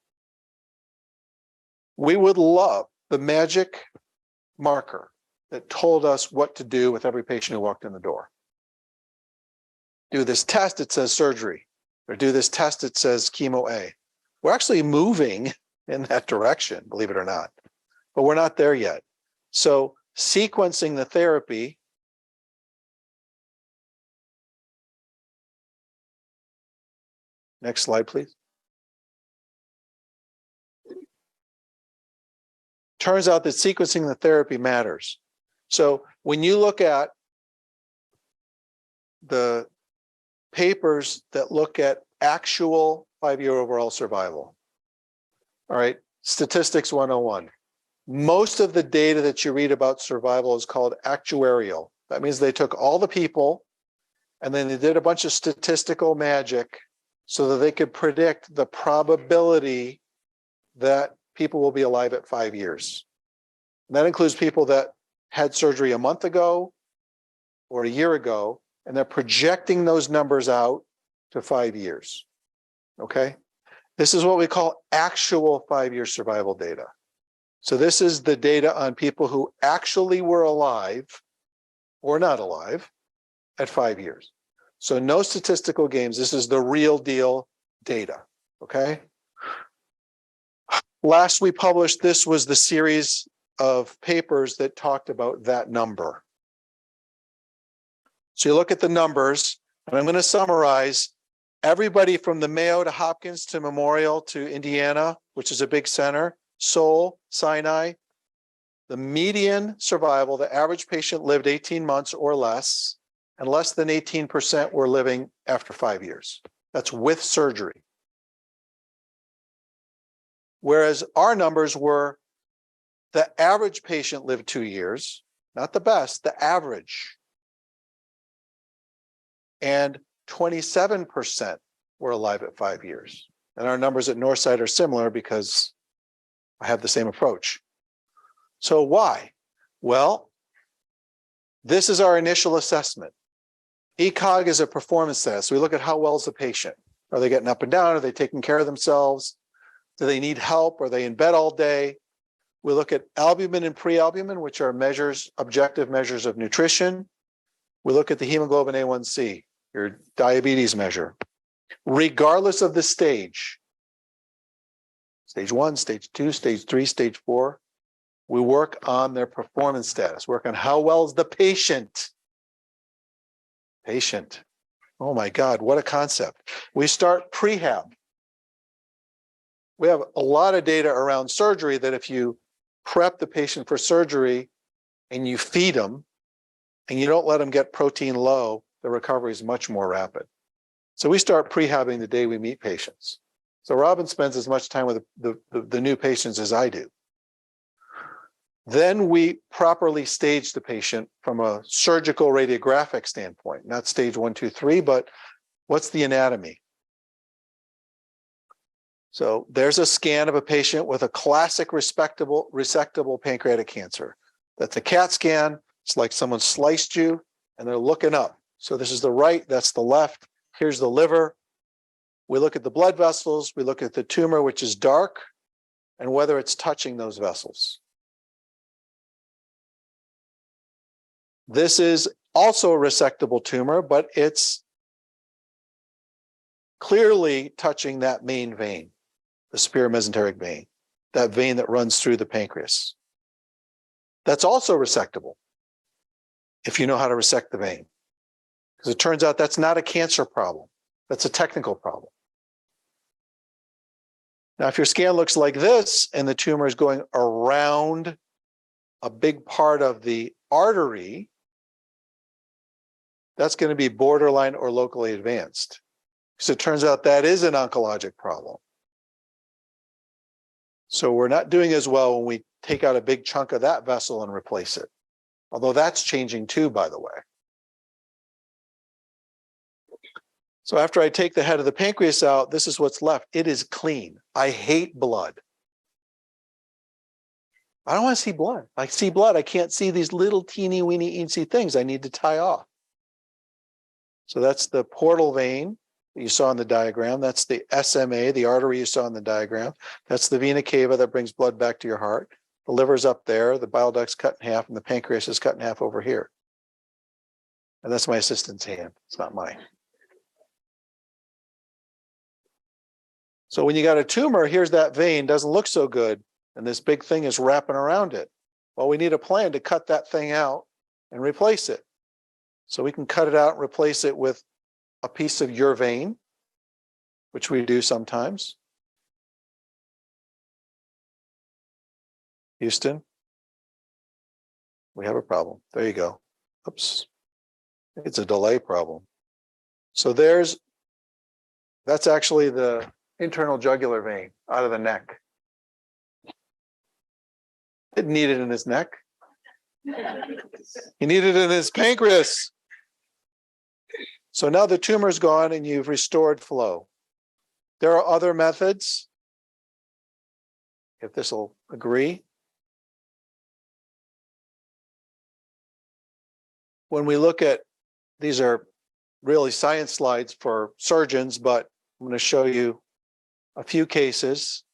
We would love the magic marker that told us what to do with every patient who walked in the door. Do this test, it says surgery, or do this test, it says chemo A. We're actually moving in that direction, believe it or not, but we're not there yet. So sequencing the therapy next slide, please. Turns out that sequencing the therapy matters. So when you look at the papers that look at actual 5-year overall survival, all right, statistics 101. Most of the data that you read about survival is called actuarial. That means they took all the people and then they did a bunch of statistical magic so that they could predict the probability that people will be alive at 5 years. And that includes people that had surgery a month ago or a year ago, and they're projecting those numbers out to 5 years. Okay? This is what we call actual 5-year survival data. So this is the data on people who actually were alive or not alive at 5 years. So no statistical games. This is the real deal data. Okay? Last we published, this was the series of papers that talked about that number. So you look at the numbers, and I'm going to summarize everybody from the Mayo to Hopkins to Memorial to Indiana, which is a big center, Seoul, Sinai. The median survival, the average patient lived 18 months or less, and less than 18% were living after 5 years. That's with surgery. Whereas our numbers were the average patient lived 2 years, not the best, the average. And 27% were alive at 5 years. And our numbers at Northside are similar because I have the same approach. So why? Well, this is our initial assessment. ECOG is a performance test. We look at how well is the patient. Are they getting up and down? Are they taking care of themselves? Do they need help? Are they in bed all day? We look at albumin and prealbumin, which are measures, objective measures of nutrition. We look at the hemoglobin A1C, your diabetes measure. Regardless of the stage 1, stage 2, stage 3, stage 4, we work on their performance status, work on how well is the patient. Patient. Oh my God, what a concept. We start prehab. We have a lot of data around surgery that if you prep the patient for surgery and you feed them and you don't let them get protein low, the recovery is much more rapid. So we start prehabbing the day we meet patients. So Robin spends as much time with the new patients as I do. Then we properly stage the patient from a surgical radiographic standpoint, not stage 1, 2, 3, but what's the anatomy? So there's a scan of a patient with a classic resectable pancreatic cancer. That's a CAT scan. It's like someone sliced you and they're looking up. So this is the right, that's the left. Here's the liver. We look at the blood vessels. We look at the tumor, which is dark, and whether it's touching those vessels. This is also a resectable tumor, but it's clearly touching that main vein, the superior mesenteric vein, that vein that runs through the pancreas. That's also resectable if you know how to resect the vein. Because it turns out that's not a cancer problem. That's a technical problem. Now, if your scan looks like this and the tumor is going around a big part of the artery, that's going to be borderline or locally advanced. Because it turns out that is an oncologic problem. So we're not doing as well when we take out a big chunk of that vessel and replace it. Although that's changing too, by the way. So after I take the head of the pancreas out, this is what's left. It is clean. I hate blood. I don't want to see blood. I see blood. I can't see these little teeny weeny eensy things I need to tie off. So that's the portal vein that you saw in the diagram. That's the SMA, the artery you saw in the diagram. That's the vena cava that brings blood back to your heart. The liver's up there, the bile duct's cut in half, and the pancreas is cut in half over here. And that's my assistant's hand. It's not mine. So when you got a tumor, here's that vein, doesn't look so good, and this big thing is wrapping around it. Well, we need a plan to cut that thing out and replace it. So we can cut it out and replace it with a piece of your vein, which we do sometimes. Houston, we have a problem. There you go. Oops. It's a delay problem. So that's actually the internal jugular vein out of the neck. Didn't need it in his neck. He needed it in his pancreas. So now the tumor's gone and you've restored flow. There are other methods, if this will agree. When we look at, these are really science slides for surgeons, but I'm going to show you a few cases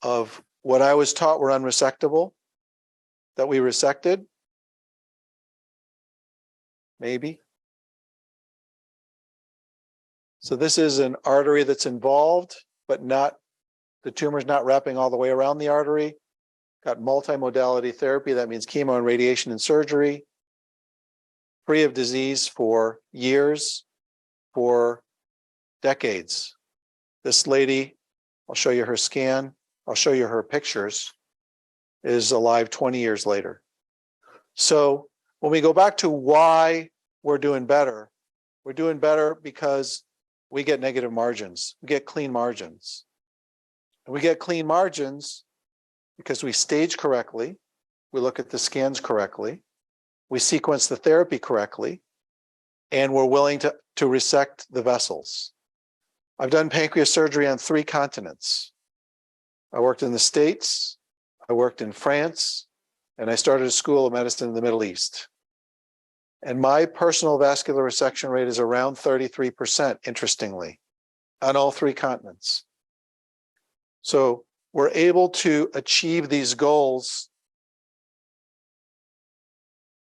of what I was taught were unresectable, that we resected, maybe. So this is an artery that's involved, but the tumor's not wrapping all the way around the artery. Got multimodality therapy, that means chemo and radiation and surgery. Free of disease for years, for decades. This lady, I'll show you her scan, I'll show you her pictures, is alive 20 years later. So when we go back to why we're doing better because we get negative margins. We get clean margins. And we get clean margins because we stage correctly, we look at the scans correctly, we sequence the therapy correctly, and we're willing to resect the vessels. I've done pancreas surgery on 3 continents. I worked in the States, I worked in France, and I started a school of medicine in the Middle East. And my personal vascular resection rate is around 33%, interestingly, on all 3 continents. So we're able to achieve these goals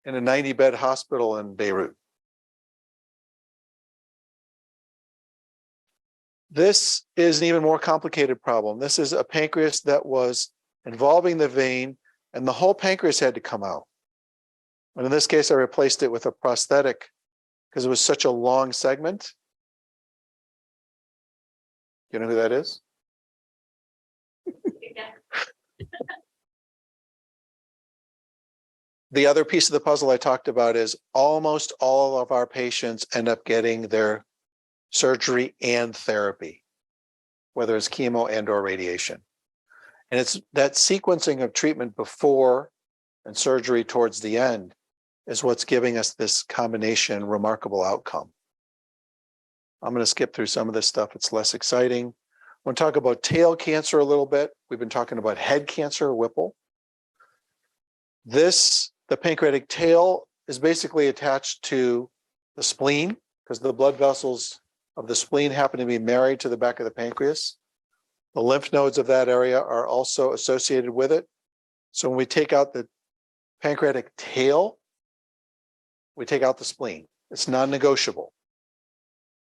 in a 90-bed hospital in Beirut. This is an even more complicated problem. This is a pancreas that was involving the vein, and the whole pancreas had to come out. And in this case, I replaced it with a prosthetic because it was such a long segment. You know who that is? The other piece of the puzzle I talked about is almost all of our patients end up getting their surgery and therapy, whether it's chemo and or radiation. And it's that sequencing of treatment before and surgery towards the end is what's giving us this combination remarkable outcome. I'm going to skip through some of this stuff. It's less exciting. I want to talk about tail cancer a little bit. We've been talking about head cancer, Whipple. The pancreatic tail is basically attached to the spleen because the blood vessels of the spleen happen to be married to the back of the pancreas. The lymph nodes of that area are also associated with it. So when we take out the pancreatic tail, we take out the spleen. It's non-negotiable.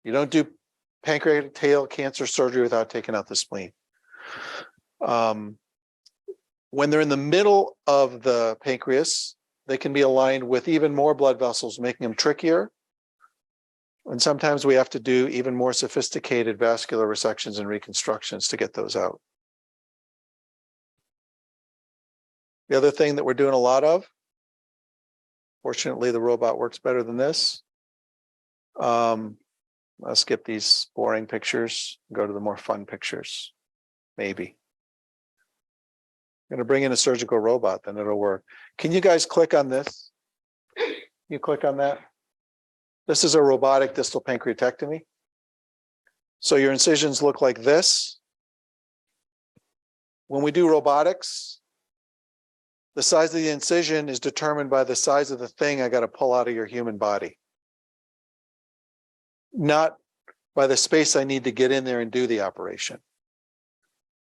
You don't do pancreatic tail cancer surgery without taking out the spleen. When they're in the middle of the pancreas, they can be aligned with even more blood vessels, making them trickier. And sometimes we have to do even more sophisticated vascular resections and reconstructions to get those out. The other thing that we're doing a lot of, fortunately, the robot works better than this. I'll skip these boring pictures, go to the more fun pictures, maybe. I'm going to bring in a surgical robot, then it'll work. Can you guys click on this? You click on that? This is a robotic distal pancreatectomy. So your incisions look like this. When we do robotics, the size of the incision is determined by the size of the thing I got to pull out of your human body, not by the space I need to get in there and do the operation.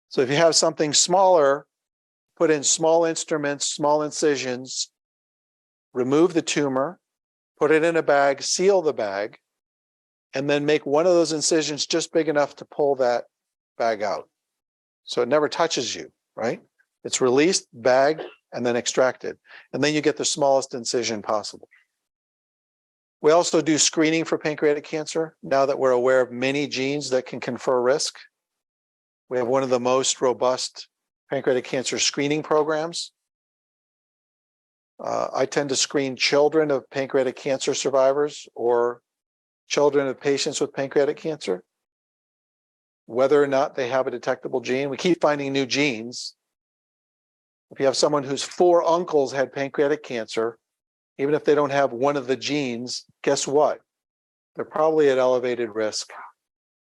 So if you have something smaller, put in small instruments, small incisions, remove the tumor, put it in a bag, seal the bag, and then make one of those incisions just big enough to pull that bag out. So it never touches you, right? It's released, bagged, and then extracted. And then you get the smallest incision possible. We also do screening for pancreatic cancer. Now that we're aware of many genes that can confer risk, we have one of the most robust pancreatic cancer screening programs. I tend to screen children of pancreatic cancer survivors or children of patients with pancreatic cancer, whether or not they have a detectable gene. We keep finding new genes. If you have someone whose 4 uncles had pancreatic cancer, even if they don't have one of the genes, guess what? They're probably at elevated risk.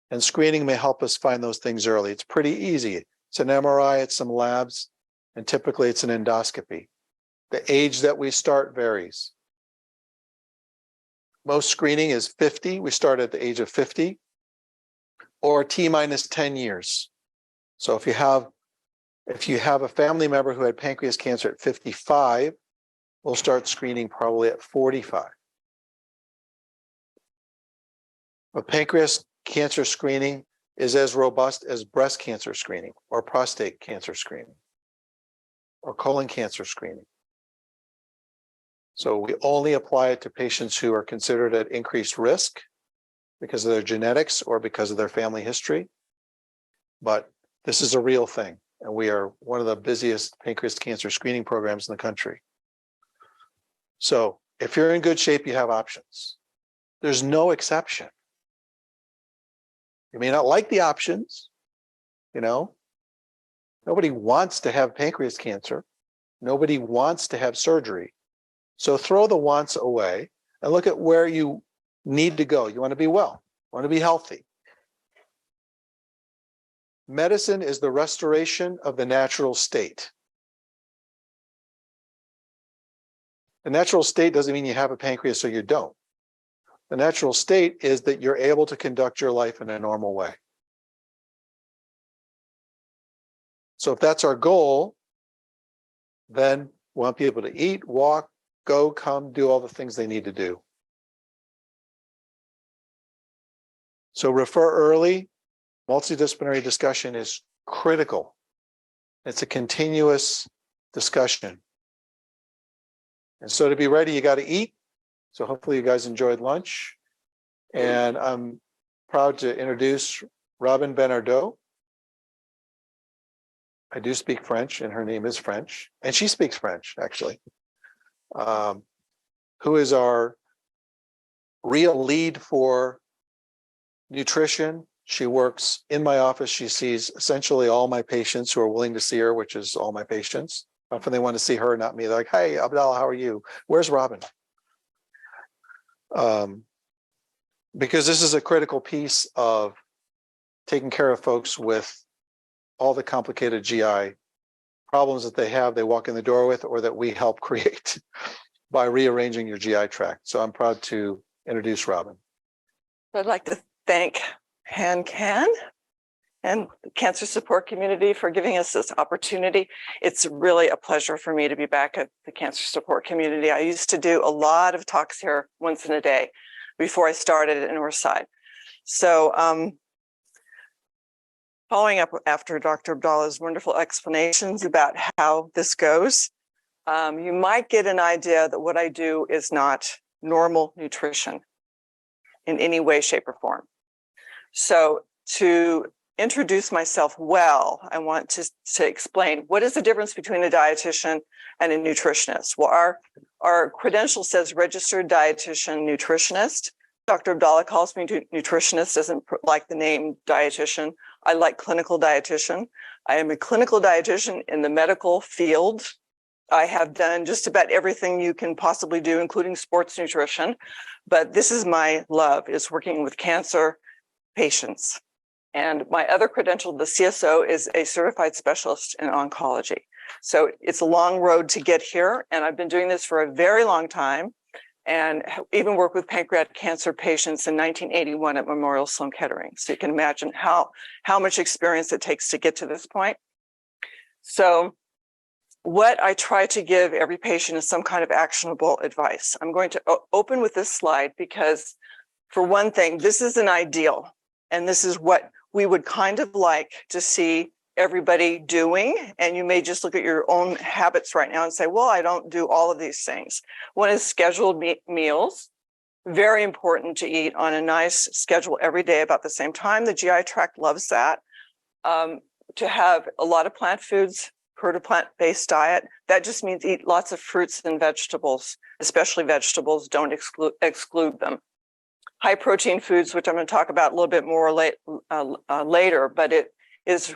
And screening may help us find those things early. It's pretty easy. It's an MRI, it's some labs, and typically it's an endoscopy. The age that we start varies. Most screening is 50. We start at the age of 50 or T-minus 10 years. So if you have a family member who had pancreas cancer at 55, we'll start screening probably at 45. But pancreas cancer screening is as robust as breast cancer screening or prostate cancer screening or colon cancer screening. So we only apply it to patients who are considered at increased risk because of their genetics or because of their family history. But this is a real thing. And we are one of the busiest pancreas cancer screening programs in the country. So if you're in good shape, you have options. There's no exception. You may not like the options, you know. Nobody wants to have pancreas cancer. Nobody wants to have surgery. So throw the wants away and look at where you need to go. You want to be well, you want to be healthy. Medicine is the restoration of the natural state. The natural state doesn't mean you have a pancreas or you don't. The natural state is that you're able to conduct your life in a normal way. So if that's our goal, then we want people to eat, walk, go, come, do all the things they need to do. So refer early. Multidisciplinary discussion is critical. It's a continuous discussion. And so to be ready, you got to eat. So hopefully you guys enjoyed lunch. And I'm proud to introduce Robin Benardot. I do speak French, and her name is French. And she speaks French, actually. Who is our real lead for nutrition. She works in my office. She sees essentially all my patients who are willing to see her, which is all my patients. Often they want to see her, not me. They're like, hey, Abdalla, how are you? Where's Robin? Because this is a critical piece of taking care of folks with all the complicated GI problems that they walk in the door with, or that we help create by rearranging your GI tract. So I'm proud to introduce Robin. I'd like to thank PanCan and the cancer support community for giving us this opportunity. It's really a pleasure for me to be back at the cancer support community. I used to do a lot of talks here once in a day before I started at Northside. So following up after Dr. Abdalla's wonderful explanations about how this goes, you might get an idea that what I do is not normal nutrition in any way, shape, or form. So to introduce myself well, I want to explain what is the difference between a dietitian and a nutritionist. Well, our credential says registered dietitian nutritionist. Dr. Abdalla calls me nutritionist, doesn't like the name dietitian. I like clinical dietitian. I am a clinical dietitian in the medical field. I have done just about everything you can possibly do, including sports nutrition. But this is my love, is working with cancer patients. And my other credential, the CSO, is a certified specialist in oncology. So it's a long road to get here. And I've been doing this for a very long time, and even worked with pancreatic cancer patients in 1981 at Memorial Sloan Kettering. So you can imagine how much experience it takes to get to this point. So what I try to give every patient is some kind of actionable advice. I'm going to open with this slide because, for one thing, this is an ideal. And this is what we would kind of like to see everybody doing. And you may just look at your own habits right now and say, well, I don't do all of these things. One is scheduled meals. Very important to eat on a nice schedule every day about the same time. The GI tract loves that. To have a lot of plant foods, heard of plant-based diet. That just means eat lots of fruits and vegetables, especially vegetables. Don't exclude them. High protein foods, which I'm going to talk about a little bit more later, but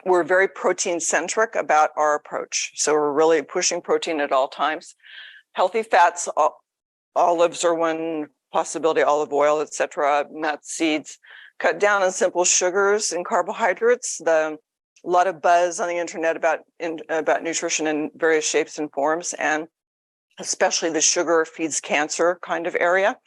we're very protein centric about our approach. So we're really pushing protein at all times. Healthy fats, olives are one possibility, olive oil, etc., nuts, seeds. Cut down on simple sugars and carbohydrates. A lot of buzz on the internet about nutrition in various shapes and forms, and especially the sugar feeds cancer kind of area.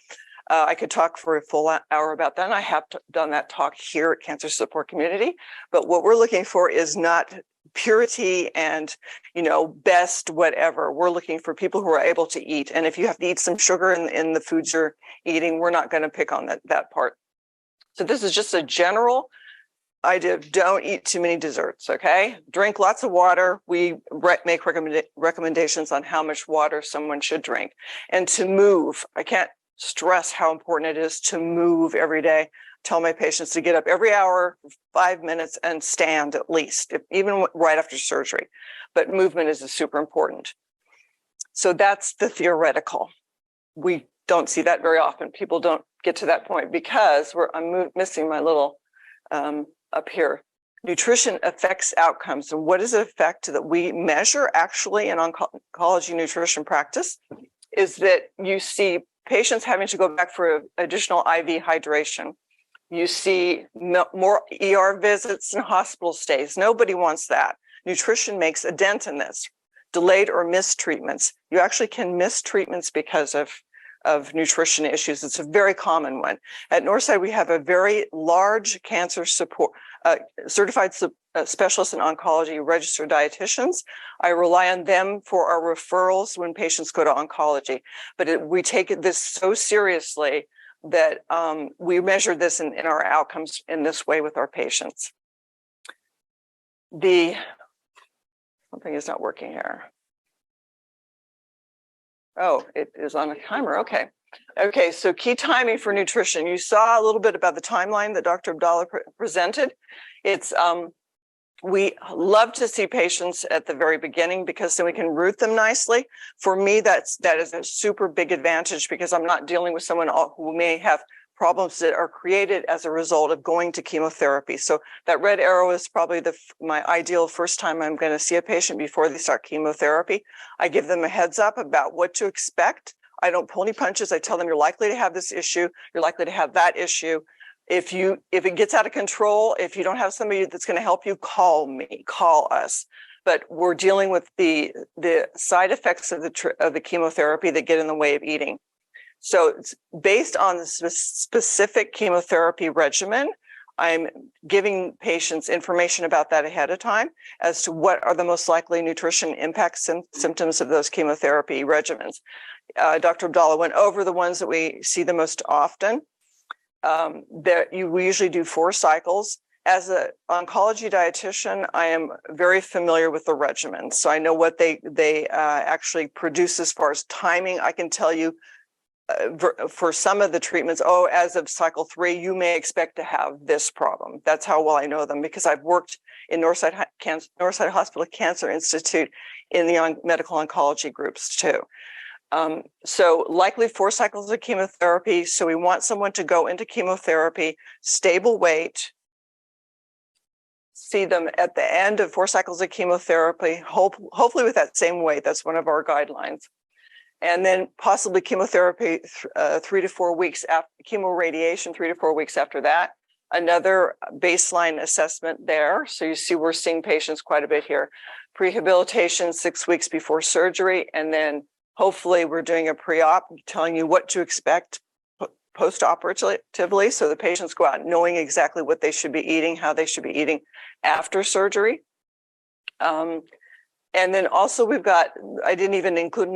I could talk for a full hour about that, and I have done that talk here at Cancer Support Community. But what we're looking for is not purity and, best whatever. We're looking for people who are able to eat. And if you have to eat some sugar in the foods you're eating, we're not going to pick on that part. So this is just a general idea of don't eat too many desserts, okay? Drink lots of water. We make recommendations on how much water someone should drink. And to move. I can't stress how important it is to move every day. Tell my patients to get up every hour, 5 minutes, and stand at least, even right after surgery. But movement is super important. So that's the theoretical. We don't see that very often. People don't get to that point because I'm missing my little up here. Nutrition affects outcomes. And what is the effect that we measure actually in oncology nutrition practice is that you see patients having to go back for additional IV hydration. You see more ER visits and hospital stays. Nobody wants that. Nutrition makes a dent in this. Delayed or missed treatments. You actually can miss treatments because of nutrition issues. It's a very common one. At Northside, we have a very large cancer support, certified specialists in oncology, registered dietitians. I rely on them for our referrals when patients go to oncology. But we take this so seriously that we measure this in our outcomes in this way with our patients. Something is not working here. Oh, it is on a timer. Okay. Okay, so key timing for nutrition. You saw a little bit about the timeline that Dr. Abdalla presented. It's we love to see patients at the very beginning because then we can root them nicely. For me, that is a super big advantage because I'm not dealing with someone who may have problems that are created as a result of going to chemotherapy. So that red arrow is probably my ideal first time I'm going to see a patient before they start chemotherapy. I give them a heads up about what to expect. I don't pull any punches. I tell them you're likely to have this issue. You're likely to have that issue. If it gets out of control, if you don't have somebody that's going to help you, call me, call us. But we're dealing with the side effects of the chemotherapy that get in the way of eating. So it's based on the specific chemotherapy regimen, I'm giving patients information about that ahead of time as to what are the most likely nutrition impact symptoms of those chemotherapy regimens. Dr. Abdalla went over the ones that we see the most often. We usually do 4 cycles. As an oncology dietitian, I am very familiar with the regimen. So I know what they actually produce as far as timing. I can tell you for some of the treatments, as of cycle 3, you may expect to have this problem. That's how well I know them, because I've worked in Northside Hospital Cancer Institute in the medical oncology groups too. So likely 4 cycles of chemotherapy. So we want someone to go into chemotherapy, stable weight, see them at the end of 4 cycles of chemotherapy, hopefully with that same weight. That's one of our guidelines. And then possibly chemotherapy 3 to 4 weeks after chemoradiation, 3 to 4 weeks after that. Another baseline assessment there. So you see, we're seeing patients quite a bit here. Prehabilitation 6 weeks before surgery. And then hopefully we're doing a pre-op, telling you what to expect post-operatively. So the patients go out knowing exactly what they should be eating, how they should be eating after surgery. And then also we've got, I didn't even include in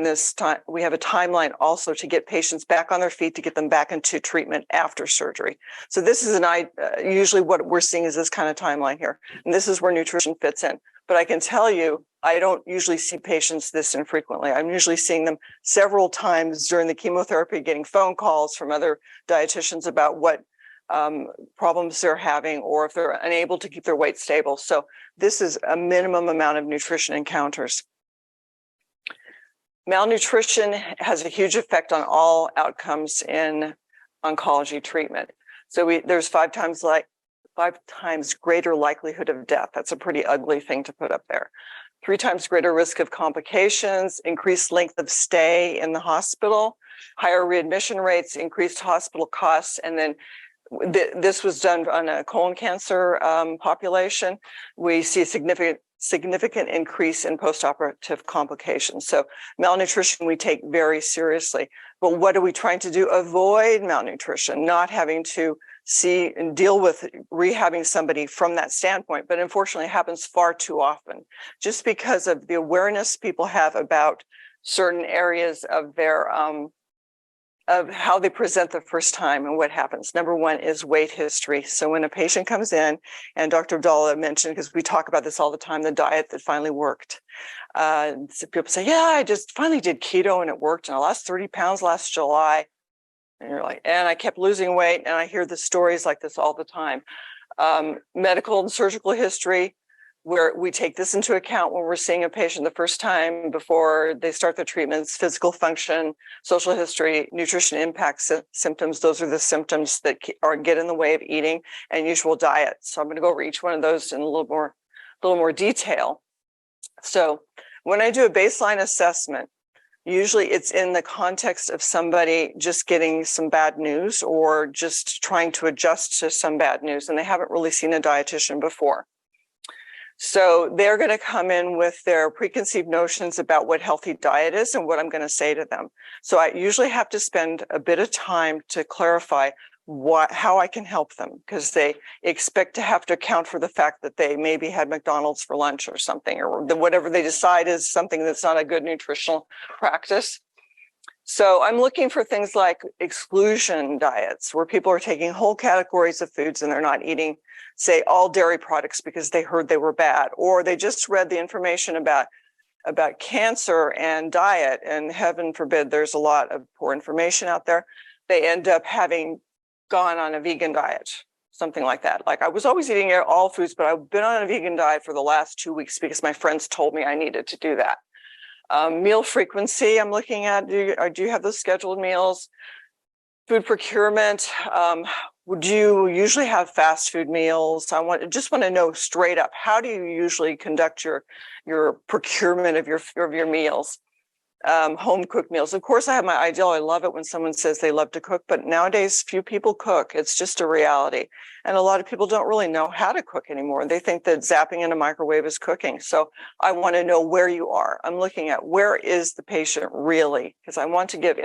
this time, we have a timeline also to get patients back on their feet, to get them back into treatment after surgery. So this is usually what we're seeing is this kind of timeline here. And this is where nutrition fits in. But I can tell you, I don't usually see patients this infrequently. I'm usually seeing them several times during the chemotherapy, getting phone calls from other dietitians about what problems they're having, or if they're unable to keep their weight stable. So this is a minimum amount of nutrition encounters. Malnutrition has a huge effect on all outcomes in oncology treatment. So there's 5 times greater likelihood of death. That's a pretty ugly thing to put up there. 3 times greater risk of complications, increased length of stay in the hospital, higher readmission rates, increased hospital costs, and then this was done on a colon cancer population. We see a significant increase in postoperative complications. So malnutrition we take very seriously. But what are we trying to do? Avoid malnutrition, not having to see and deal with rehabbing somebody from that standpoint. But unfortunately, it happens far too often, just because of the awareness people have about certain areas of their of how they present the first time and what happens. Number 1 is weight history. So when a patient comes in, and Dr. Abdalla mentioned, because we talk about this all the time, the diet that finally worked. So people say, yeah, I just finally did keto and it worked, and I lost 30 pounds last July. And you're like, and I kept losing weight. And I hear the stories like this all the time. Medical and surgical history, where we take this into account when we're seeing a patient the first time before they start the treatments. Physical function, social history, nutrition impact symptoms. Those are the symptoms that get in the way of eating, and usual diet. So I'm going to go over each one of those in a little more detail. So when I do a baseline assessment, usually it's in the context of somebody just getting some bad news, or just trying to adjust to some bad news, and they haven't really seen a dietitian before. So they're going to come in with their preconceived notions about what healthy diet is and what I'm going to say to them. So I usually have to spend a bit of time to clarify how I can help them, because they expect to have to account for the fact that they maybe had McDonald's for lunch or something, or whatever they decide is something that's not a good nutritional practice. So I'm looking for things like exclusion diets, where people are taking whole categories of foods and they're not eating, say, all dairy products because they heard they were bad, or they just read the information about cancer and diet, and heaven forbid there's a lot of poor information out there. They end up having gone on a vegan diet, something like that. Like, I was always eating all foods, but I've been on a vegan diet for the last 2 weeks because my friends told me I needed to do that. Meal frequency, I'm looking at, do you have those scheduled meals? Food procurement. Would you usually have fast food meals? Just want to know straight up, how do you usually conduct your procurement of your meals? Home cooked meals. Of course, I have my ideal. I love it when someone says they love to cook, but nowadays few people cook. It's just a reality. And a lot of people don't really know how to cook anymore. They think that zapping in a microwave is cooking. So I want to know where you are. I'm looking at where is the patient really, because I want to give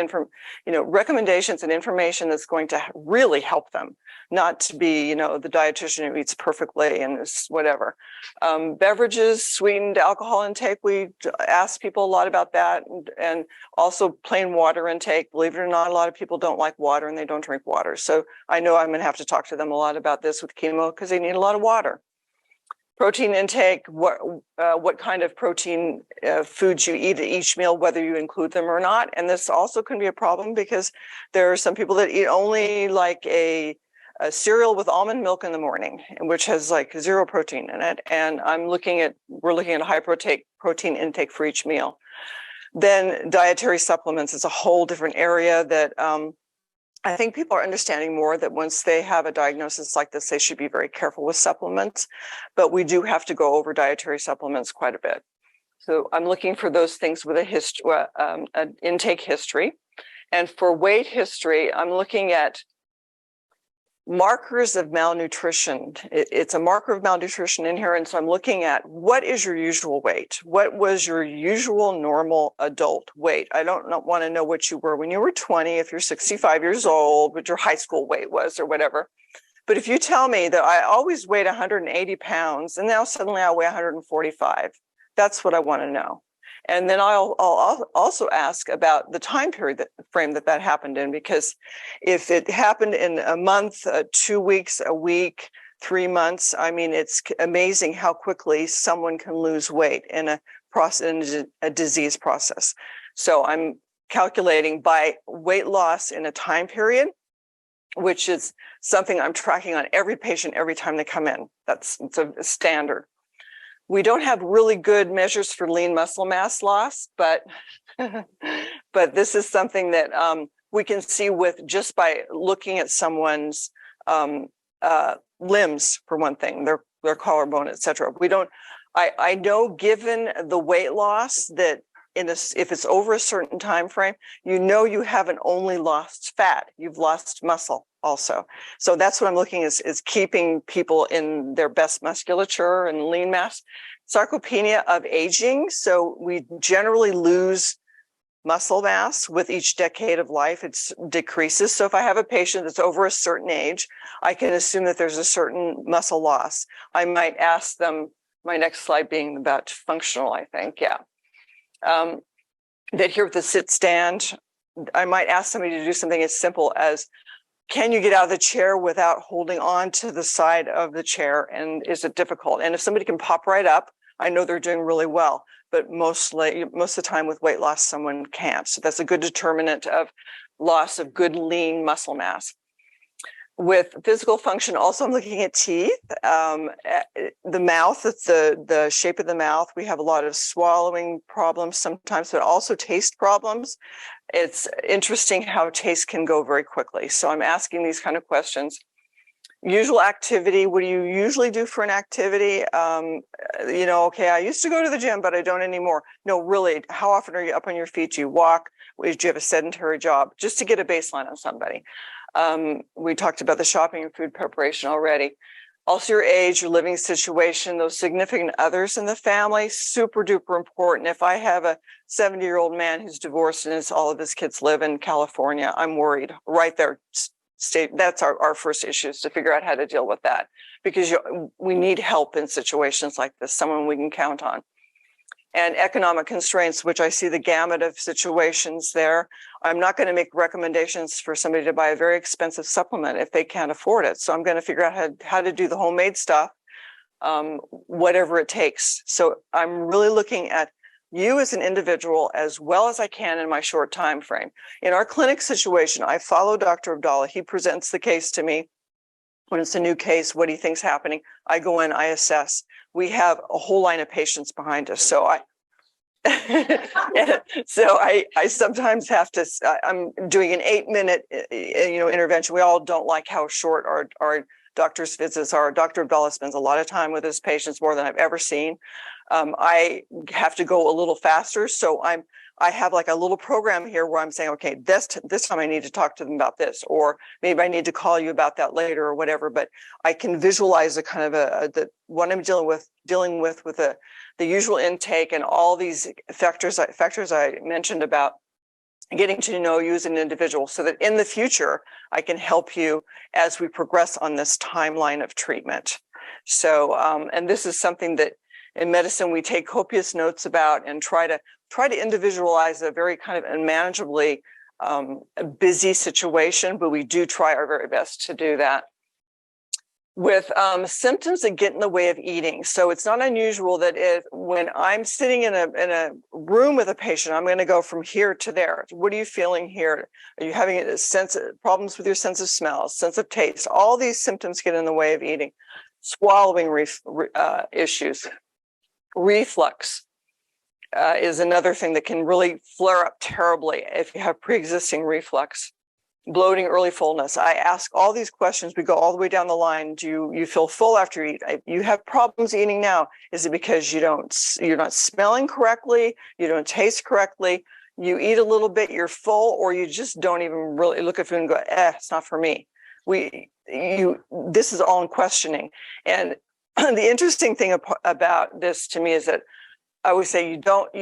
recommendations and information that's going to really help them, not to be, the dietitian who eats perfectly and is whatever. Beverages, sweetened alcohol intake. We ask people a lot about that. And also plain water intake. Believe it or not, a lot of people don't like water and they don't drink water. So I know I'm going to have to talk to them a lot about this with chemo because they need a lot of water. Protein intake, what kind of protein foods you eat at each meal, whether you include them or not. And this also can be a problem because there are some people that eat only like a cereal with almond milk in the morning, which has like 0 protein in it. And we're looking at a high protein intake for each meal. Then dietary supplements is a whole different area that I think people are understanding more, that once they have a diagnosis like this, they should be very careful with supplements. But we do have to go over dietary supplements quite a bit. So I'm looking for those things with an intake history. And for weight history, I'm looking at markers of malnutrition. It's a marker of malnutrition in here. And so I'm looking at, what is your usual weight? What was your usual normal adult weight? I don't want to know what you were when you were 20, if you're 65 years old, what your high school weight was or whatever. But if you tell me that I always weighed 180 pounds and now suddenly I weigh 145, that's what I want to know. And then I'll also ask about the time period frame that happened in, because if it happened in a month, 2 weeks, a week, 3 months, I mean, it's amazing how quickly someone can lose weight in a disease process. So I'm calculating by weight loss in a time period, which is something I'm tracking on every patient every time they come in. It's a standard. We don't have really good measures for lean muscle mass loss, but this is something that we can see with just by looking at someone's limbs, for one thing, their collarbone, et cetera. I know, given the weight loss, that if it's over a certain time frame, you haven't only lost fat, you've lost muscle also. So that's what I'm looking is keeping people in their best musculature and lean mass. Sarcopenia of aging. So we generally lose muscle mass with each decade of life. It decreases. So if I have a patient that's over a certain age, I can assume that there's a certain muscle loss. I might ask them, my next slide being about functional, I think, yeah. That here with the sit stand, I might ask somebody to do something as simple as, can you get out of the chair without holding on to the side of the chair? And is it difficult? And if somebody can pop right up, I know they're doing really well, but most of the time with weight loss, someone can't. So that's a good determinant of loss of good lean muscle mass. With physical function, also I'm looking at teeth, the mouth, it's the shape of the mouth. We have a lot of swallowing problems sometimes, but also taste problems. It's interesting how taste can go very quickly. So I'm asking these kind of questions. Usual activity, what do you usually do for an activity? Okay, I used to go to the gym, but I don't anymore. No, really, how often are you up on your feet? Do you walk? Do you have a sedentary job? Just to get a baseline on somebody. We talked about the shopping and food preparation already. Also your age, your living situation, those significant others in the family, super duper important. If I have a 70-year-old man who's divorced and all of his kids live in California, I'm worried right there. That's our first issue, is to figure out how to deal with that, because we need help in situations like this, someone we can count on. And economic constraints, which I see the gamut of situations there. I'm not going to make recommendations for somebody to buy a very expensive supplement if they can't afford it. So I'm going to figure out how to do the homemade stuff, whatever it takes. So I'm really looking at you as an individual as well as I can in my short time frame. In our clinic situation, I follow Dr. Abdalla. He presents the case to me. When it's a new case, what he thinks happening, I go in, I assess. We have a whole line of patients behind us. So So I sometimes have to, I'm doing an 8-minute, intervention. We all don't like how short our doctor's visits are. Dr. Abdalla spends a lot of time with his patients, more than I've ever seen. I have to go a little faster. So I have like a little program here where I'm saying, okay, this time I need to talk to them about this, or maybe I need to call you about that later or whatever. But I can visualize a kind of what I'm dealing with the usual intake and all these factors I mentioned about getting to know you as an individual, so that in the future I can help you as we progress on this timeline of treatment. So, and this is something that in medicine we take copious notes about and try to individualize a very kind of unmanageably busy situation, but we do try our very best to do that. With symptoms that get in the way of eating. So it's not unusual that when I'm sitting in a room with a patient, I'm going to go from here to there. What are you feeling here? Are you having problems with your sense of smell, sense of taste? All these symptoms get in the way of eating. Swallowing issues. Reflux is another thing that can really flare up terribly if you have pre-existing reflux. Bloating, early fullness. I ask all these questions. We go all the way down the line. Do you feel full after you eat? You have problems eating now. Is it because you're not smelling correctly? You don't taste correctly? You eat a little bit, you're full, or you just don't even really look at food and go, it's not for me. This is all in questioning. And the interesting thing about this to me is that I would say you don't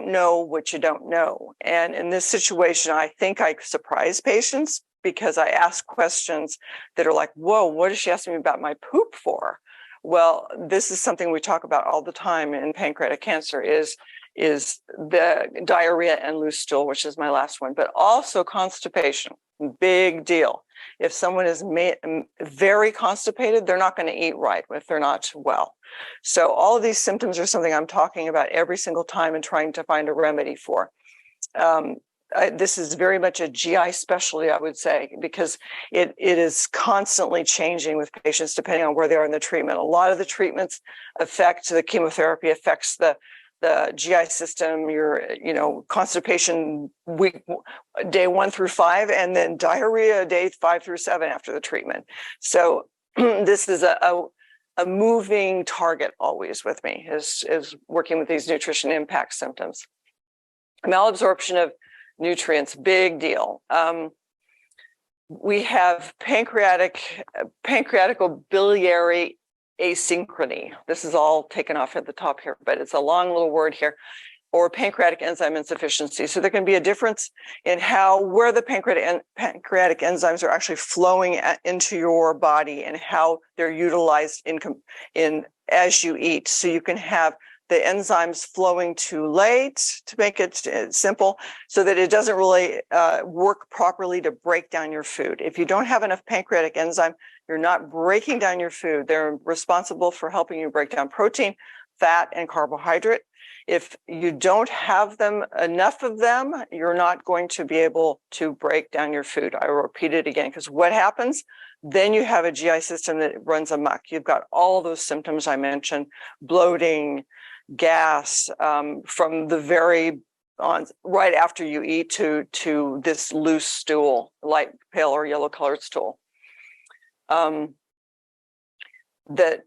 know what you don't know. And in this situation, I think I surprise patients because I ask questions that are like, whoa, what is she asking me about my poop for? Well, this is something we talk about all the time in pancreatic cancer is the diarrhea and loose stool, which is my last one, but also constipation. Big deal. If someone is very constipated, they're not going to eat right if they're not well. So all of these symptoms are something I'm talking about every single time and trying to find a remedy for. This is very much a GI specialty, I would say, because it is constantly changing with patients depending on where they are in the treatment. A lot of the treatments the chemotherapy affects the GI system, your constipation day 1 through 5, and then diarrhea day 5 through 7 after the treatment. So this is a moving target always with me is working with these nutrition impact symptoms. Malabsorption of nutrients, big deal. We have pancreatico-biliary asynchrony. This is all taken off at the top here, but it's a long little word here, or pancreatic enzyme insufficiency. So there can be a difference in where the pancreatic enzymes are actually flowing into your body and how they're utilized in as you eat. So you can have the enzymes flowing too late, to make it simple, so that it doesn't really work properly to break down your food. If you don't have enough pancreatic enzyme, you're not breaking down your food. They're responsible for helping you break down protein, fat, and carbohydrate. If you don't have enough of them, you're not going to be able to break down your food. I will repeat it again, because what happens? Then you have a GI system that runs amok. You've got all those symptoms I mentioned: bloating, gas, from the right after you eat to this loose stool, light pale or yellow colored stool. That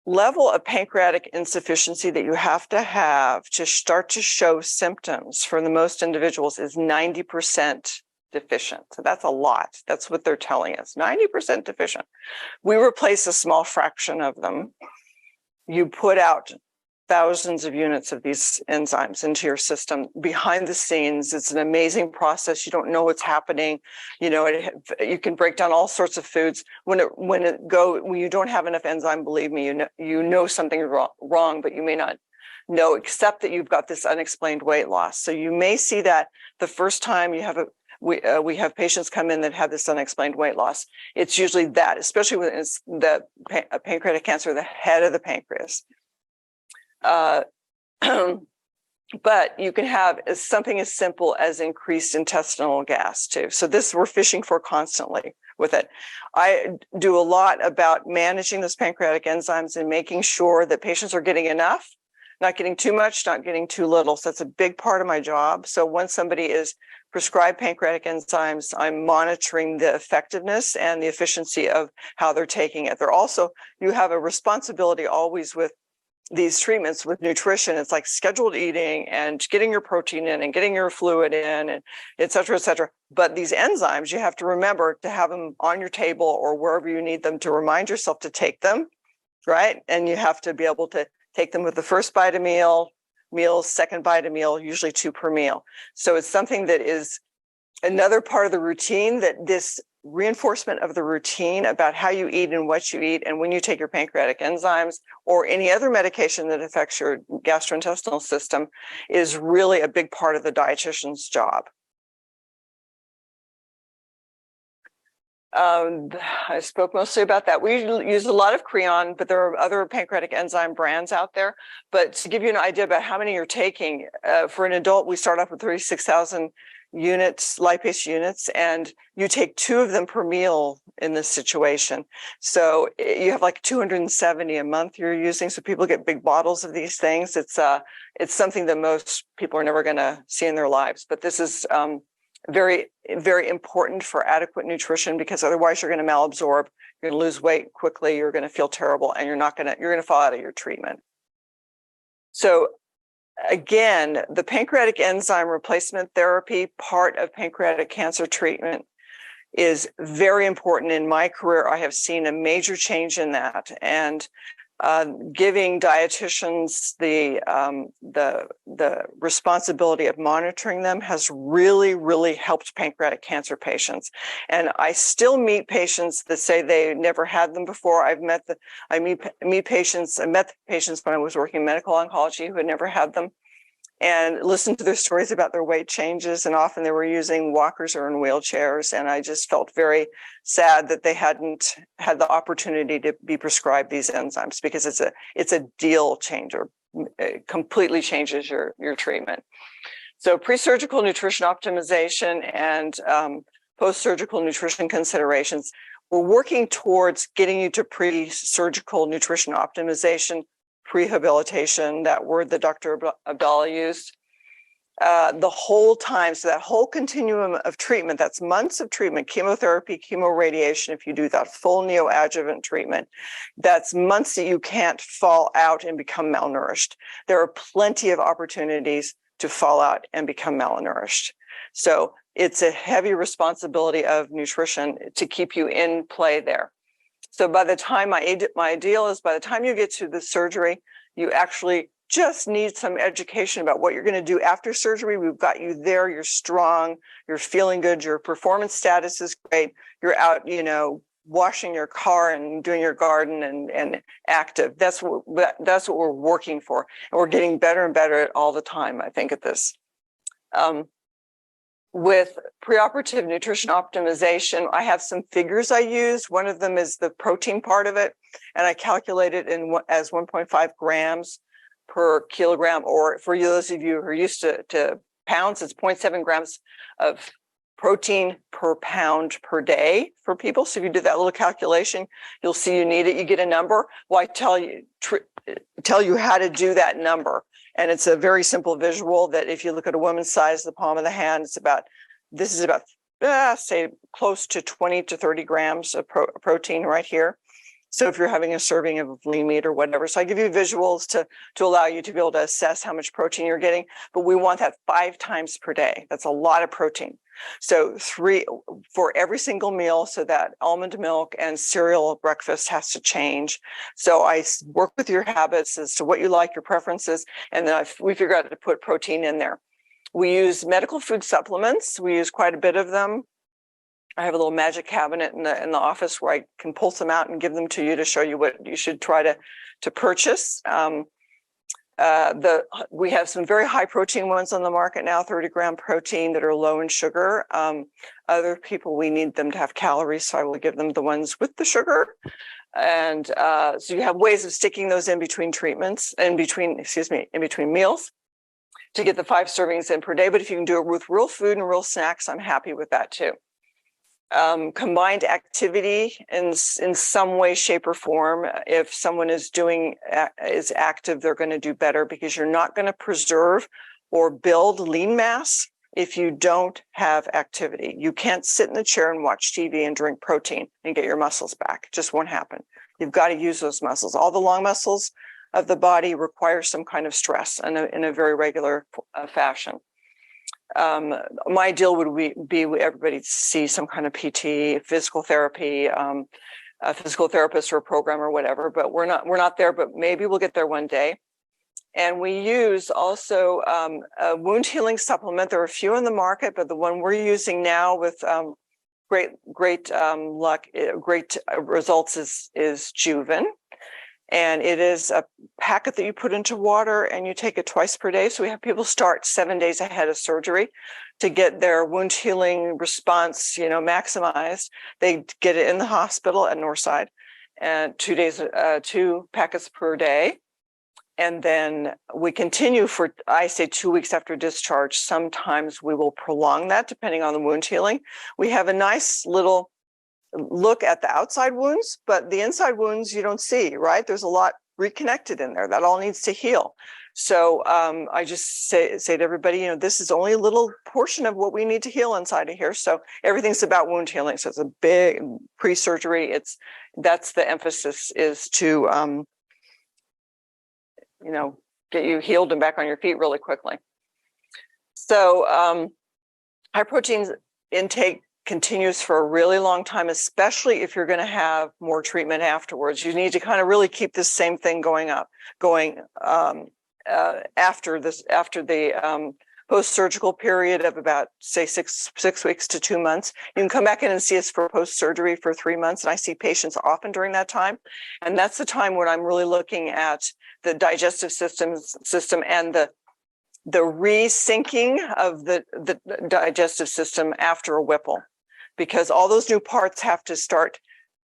level of pancreatic insufficiency that you have to start to show symptoms for the most individuals is 90% deficient. So that's a lot. That's what they're telling us, 90% deficient. We replace a small fraction of them. You put out thousands of units of these enzymes into your system behind the scenes. It's an amazing process. You don't know what's happening. You can break down all sorts of foods. When you don't have enough enzyme, believe me, you know something wrong, but you may not know, except that you've got this unexplained weight loss. So you may see that the first time you have we have patients come in that have this unexplained weight loss. It's usually that, especially when it's the pancreatic cancer, the head of the pancreas. But you can have something as simple as increased intestinal gas too. So this we're fishing for constantly with it. I do a lot about managing those pancreatic enzymes and making sure that patients are getting enough, not getting too much, not getting too little. So that's a big part of my job. So when somebody is prescribed pancreatic enzymes, I'm monitoring the effectiveness and the efficiency of how they're taking it. They're also, you have a responsibility always with these treatments with nutrition. It's like scheduled eating and getting your protein in and getting your fluid in, and et cetera, et cetera. But these enzymes, you have to remember to have them on your table or wherever you need them, to remind yourself to take them, right? And you have to be able to take them with the first bite of meals, second bite of meal, usually 2 per meal. So it's something that is another part of the routine, that this reinforcement of the routine about how you eat and what you eat, and when you take your pancreatic enzymes or any other medication that affects your gastrointestinal system, is really a big part of the dietitian's job. I spoke mostly about that. We use a lot of Creon, but there are other pancreatic enzyme brands out there. But to give you an idea about how many you're taking, for an adult, we start off with 36,000 units, lipase units, and you take 2 of them per meal in this situation. So you have like 270 a month you're using. So people get big bottles of these things. It's something that most people are never going to see in their lives. But this is very, very important for adequate nutrition, because otherwise you're going to malabsorb, you're going to lose weight quickly, you're going to feel terrible, and you're going to fall out of your treatment. So again, the pancreatic enzyme replacement therapy part of pancreatic cancer treatment is very important. In my career, I have seen a major change in that, and giving dietitians the responsibility of monitoring them has really, really helped pancreatic cancer patients. And I still meet patients that say they never had them before. I met patients when I was working in medical oncology who had never had them, and listened to their stories about their weight changes. And often they were using walkers or in wheelchairs. And I just felt very sad that they hadn't had the opportunity to be prescribed these enzymes, because it's a deal changer. It completely changes your treatment. So pre-surgical nutrition optimization and post-surgical nutrition considerations. We're working towards getting you to pre-surgical nutrition optimization, prehabilitation, that word that Dr. Abdalla used, the whole time. So that whole continuum of treatment, that's months of treatment, chemotherapy, chemoradiation, if you do that full neoadjuvant treatment, that's months that you can't fall out and become malnourished. There are plenty of opportunities to fall out and become malnourished. So it's a heavy responsibility of nutrition to keep you in play there. So by the time my ideal is by the time you get to the surgery, you actually just need some education about what you're going to do after surgery. We've got you there. You're strong. You're feeling good. Your performance status is great. You're out, washing your car and doing your garden and active. That's what we're working for. And we're getting better and better at all the time, I think, at this. With preoperative nutrition optimization, I have some figures I use. One of them is the protein part of it, and I calculate it as 1.5 grams per kilogram, or for those of you who are used to pounds, it's 0.7 grams of protein per pound per day for people. So if you do that little calculation, you'll see you need it. You get a number. Well, I tell you how to do that number. And it's a very simple visual that if you look at a woman's size, the palm of the hand, this is about, say, close to 20 to 30 grams of protein right here. So if you're having a serving of lean meat or whatever. So I give you visuals to allow you to be able to assess how much protein you're getting, but we want that 5 times per day. That's a lot of protein. So 3 for every single meal, so that almond milk and cereal breakfast has to change. So I work with your habits as to what you like, your preferences, and then we figure out how to put protein in there. We use medical food supplements. We use quite a bit of them. I have a little magic cabinet in the office where I can pull some out and give them to you to show you what you should try to purchase. We have some very high protein ones on the market now, 30-gram protein, that are low in sugar. Other people, we need them to have calories, so I will give them the ones with the sugar. And so you have ways of sticking those in between treatments, in between meals, to get the 5 servings in per day. But if you can do it with real food and real snacks, I'm happy with that too. Combined activity in some way, shape, or form. If someone is active, they're going to do better, because you're not going to preserve or build lean mass if you don't have activity. You can't sit in the chair and watch TV and drink protein and get your muscles back. It just won't happen. You've got to use those muscles. All the long muscles of the body require some kind of stress in a very regular fashion. My deal would be everybody see some kind of PT, physical therapy, a physical therapist or a program or whatever, but we're not there, but maybe we'll get there one day. And we use also a wound healing supplement. There are a few in the market, but the one we're using now with great luck, great results is Juven. And it is a packet that you put into water and you take it twice per day. So we have people start 7 days ahead of surgery to get their wound healing response, maximized. They get it in the hospital at Northside, and 2 packets per day. And then we continue for, I say, 2 weeks after discharge. Sometimes we will prolong that depending on the wound healing. We have a nice little look at the outside wounds, but the inside wounds you don't see, right? There's a lot reconnected in there that all needs to heal. So I just say to everybody, this is only a little portion of what we need to heal inside of here. So everything's about wound healing. So it's a big pre-surgery. That's the emphasis, is to get you healed and back on your feet really quickly. So high protein intake continues for a really long time, especially if you're going to have more treatment afterwards. You need to kind of really keep this same thing going after the post-surgical period of about, say, six weeks to 2 months. You can come back in and see us for post-surgery for 3 months, and I see patients often during that time. And that's the time when I'm really looking at the digestive system and the resyncing of the digestive system after a Whipple, because all those new parts have to start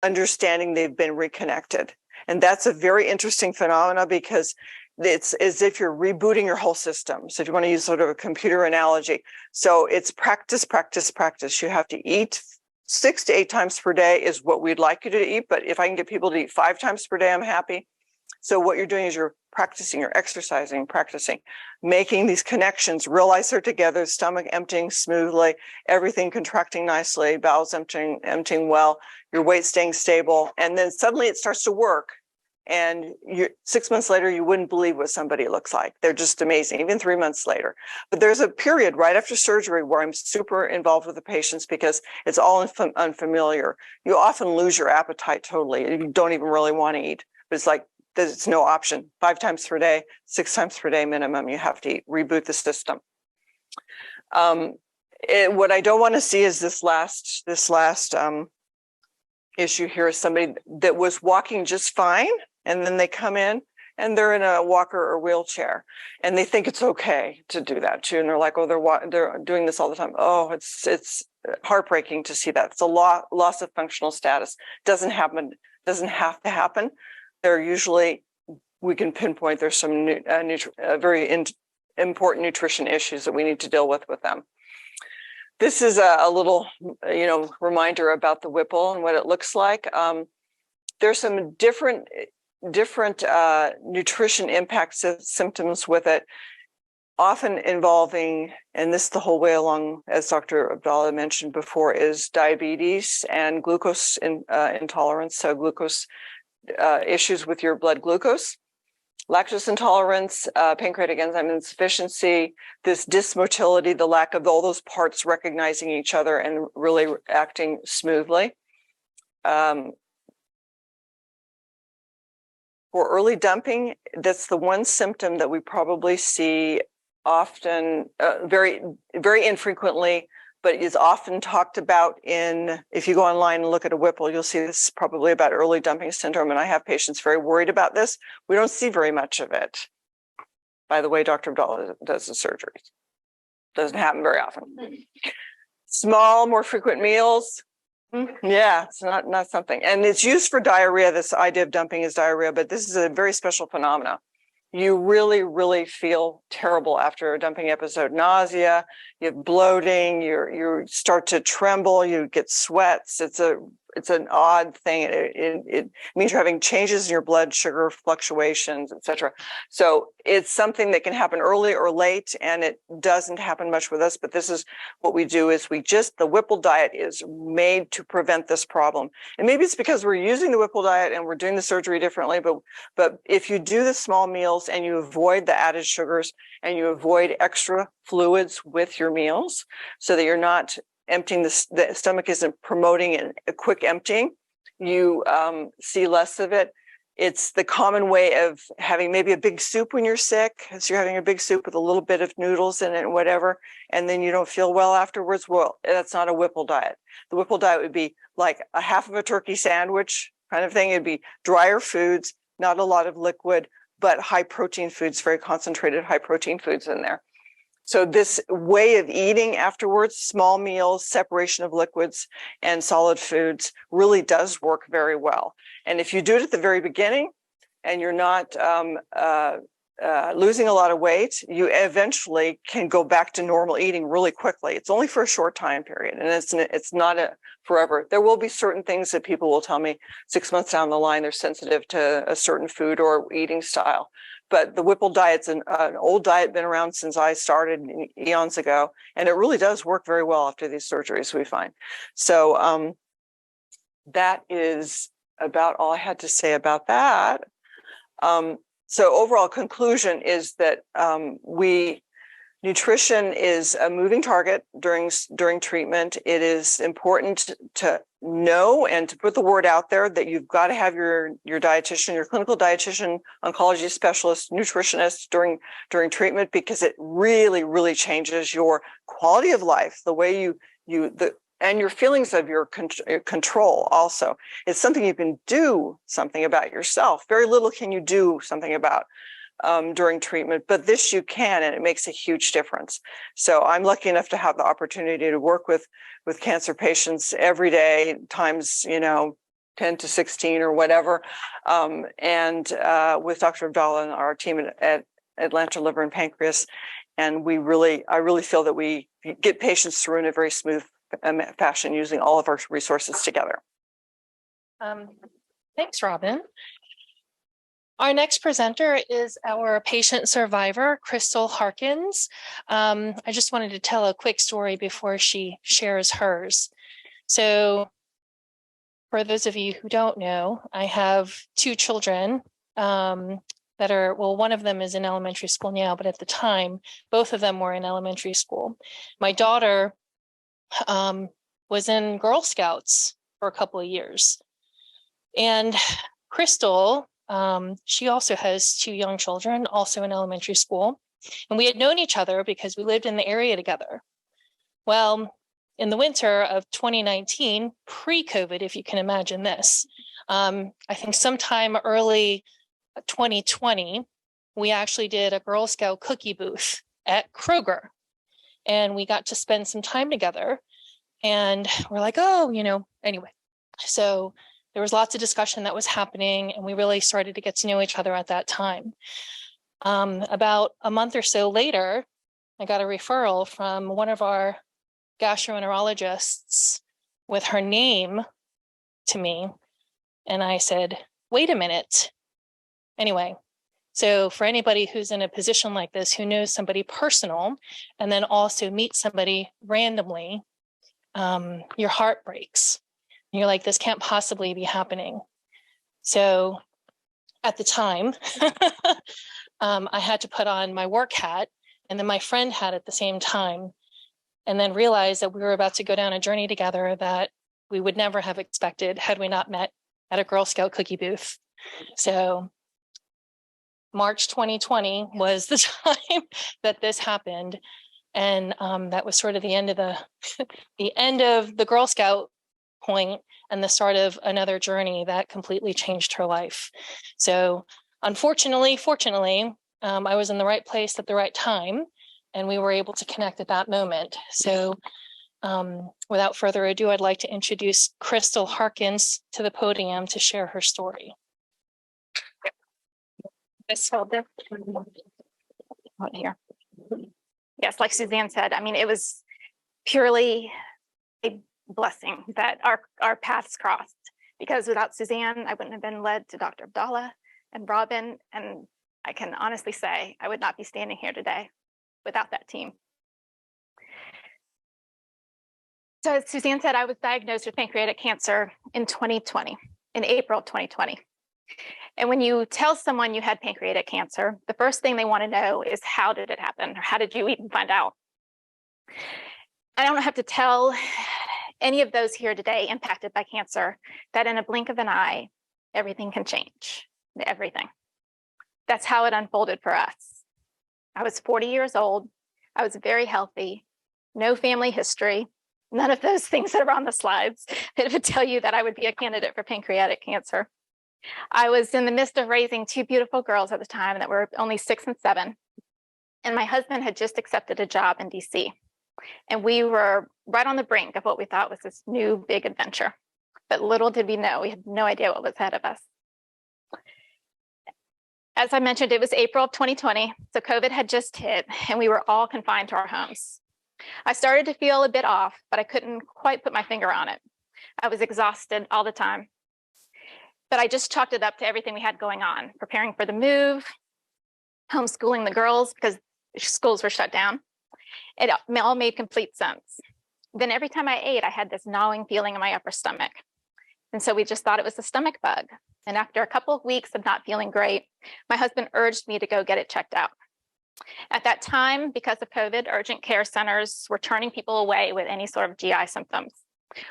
understanding they've been reconnected. And that's a very interesting phenomenon, because it's as if you're rebooting your whole system. So if you want to use sort of a computer analogy, so it's practice, practice, practice. You have to eat 6 to 8 times per day is what we'd like you to eat. But if I can get people to eat 5 times per day, I'm happy. So what you're doing is you're practicing, you're exercising, practicing, making these connections, realize they're together, stomach emptying smoothly, everything contracting nicely, bowels emptying well, your weight staying stable. And then suddenly it starts to work. And 6 months later, you wouldn't believe what somebody looks like. They're just amazing, even 3 months later. But there's a period right after surgery where I'm super involved with the patients, because it's all unfamiliar. You often lose your appetite totally. You don't even really want to eat. But it's like, there's no option. 5 times per day, 6 times per day minimum, you have to eat, reboot the system. What I don't want to see is this last issue here is somebody that was walking just fine, and then they come in and they're in a walker or wheelchair, and they think it's okay to do that too. And they're like, oh, they're doing this all the time. Oh, it's heartbreaking to see that. It's a loss of functional status. Doesn't have to happen. They're usually, we can pinpoint there's some very important nutrition issues that we need to deal with them. This is a little, reminder about the Whipple and what it looks like. There's some different nutrition impact symptoms with it, often involving, and this the whole way along, as Dr. Abdalla mentioned before, is diabetes and glucose intolerance. So glucose issues with your blood glucose, lactose intolerance, pancreatic enzyme insufficiency, this dysmotility, the lack of all those parts recognizing each other and really acting smoothly. For early dumping, that's the one symptom that we probably see often, very, very infrequently, but is often talked about if you go online and look at a Whipple, you'll see this is probably about early dumping syndrome. And I have patients very worried about this. We don't see very much of it. By the way, Dr. Abdalla does the surgeries. Doesn't happen very often. Small, more frequent meals. Yeah, it's not something. And it's used for diarrhea. This idea of dumping is diarrhea, but this is a very special phenomena. you really, really feel terrible after a dumping episode. Nausea, you have bloating, you start to tremble, you get sweats. It's an odd thing. It means you're having changes in your blood sugar fluctuations, etc. So it's something that can happen early or late, and it doesn't happen much with us. But this is what we do: is the Whipple diet is made to prevent this problem. And maybe it's because we're using the Whipple diet and we're doing the surgery differently. But if you do the small meals and you avoid the added sugars and you avoid extra fluids with your meals, so that you're not emptying the stomach isn't promoting a quick emptying, you see less of it. It's the common way of having maybe a big soup when you're sick. So you're having a big soup with a little bit of noodles in it and whatever, and then you don't feel well afterwards. Well, that's not a Whipple diet. The Whipple diet would be like a half of a turkey sandwich kind of thing. It'd be drier foods, not a lot of liquid, but high protein foods, very concentrated high protein foods in there. So this way of eating afterwards, small meals, separation of liquids and solid foods, really does work very well. And if you do it at the very beginning and you're not losing a lot of weight, you eventually can go back to normal eating really quickly. It's only for a short time period, and it's not forever. There will be certain things that people will tell me 6 months down the line they're sensitive to a certain food or eating style. But the Whipple diet's an old diet, been around since I started eons ago, and it really does work very well after these surgeries, we find. So that is about all I had to say about that. So overall conclusion is that nutrition is a moving target during treatment. It is important to know and to put the word out there that you've got to have your dietitian, your clinical dietitian, oncology specialist, nutritionist during treatment, because it really, really changes your quality of life, the way and your feelings of your control also. It's something you can do something about yourself. Very little can you do something about during treatment, but this you can, and it makes a huge difference. So I'm lucky enough to have the opportunity to work with cancer patients every day, times 10 to 16 or whatever, and with Dr. Abdalla and our team at Atlanta Liver and Pancreas. And I really feel that we get patients through in a very smooth fashion using all of our resources together. Thanks, Robin. Our next presenter is our patient survivor, Cristall Harkins. I just wanted to tell a quick story before she shares hers. So for those of you who don't know, I have two children that are, well, one of them is in elementary school now, but at the time, both of them were in elementary school. My daughter was in Girl Scouts for a couple of years. And Cristall, she also has two young children, also in elementary school. And we had known each other because we lived in the area together. Well, in the winter of 2019, pre-COVID, if you can imagine this, I think sometime early 2020, we actually did a Girl Scout cookie booth at Kroger. And we got to spend some time together. And we're like, anyway. So there was lots of discussion that was happening, and we really started to get to know each other at that time. About a month or so later, I got a referral from one of our gastroenterologists with her name to me. And I said, wait a minute. Anyway, so for anybody who's in a position like this, who knows somebody personal, and then also meets somebody randomly, your heart breaks. And you're like, this can't possibly be happening. So at the time, I had to put on my work hat, and then my friend hat at the same time, and then realized that we were about to go down a journey together that we would never have expected had we not met at a Girl Scout cookie booth. So March 2020 was the time that this happened. And that was sort of the end of the end of the Girl Scout point and the start of another journey that completely changed her life. So fortunately, I was in the right place at the right time, and we were able to connect at that moment. So without further ado, I'd like to introduce Cristall Harkins to the podium to share her story. Just hold this. Hold it here. Yes, like Suzanne said, I mean, it was purely a blessing that our paths crossed, because without Suzanne, I wouldn't have been led to Dr. Abdalla and Robin. And I can honestly say I would not be standing here today without that team. So as Suzanne said, I was diagnosed with pancreatic cancer in 2020, in April of 2020. And when you tell someone you had pancreatic cancer, the first thing they want to know is, how did it happen? Or how did you even find out? I don't have to tell any of those here today impacted by cancer that in a blink of an eye, everything can change, everything. That's how it unfolded for us. I was 40 years old. I was very healthy, no family history, none of those things that are on the slides that would tell you that I would be a candidate for pancreatic cancer. I was in the midst of raising two beautiful girls at the time that were only 6 and 7. And my husband had just accepted a job in DC. And we were right on the brink of what we thought was this new big adventure. But little did we know, we had no idea what was ahead of us. As I mentioned, it was April of 2020. So COVID had just hit and we were all confined to our homes. I started to feel a bit off, but I couldn't quite put my finger on it. I was exhausted all the time. But I just chalked it up to everything we had going on, preparing for the move, homeschooling the girls because schools were shut down. It all made complete sense. Then every time I ate, I had this gnawing feeling in my upper stomach. And so we just thought it was a stomach bug. And after a couple of weeks of not feeling great, my husband urged me to go get it checked out. At that time, because of COVID, urgent care centers were turning people away with any sort of GI symptoms,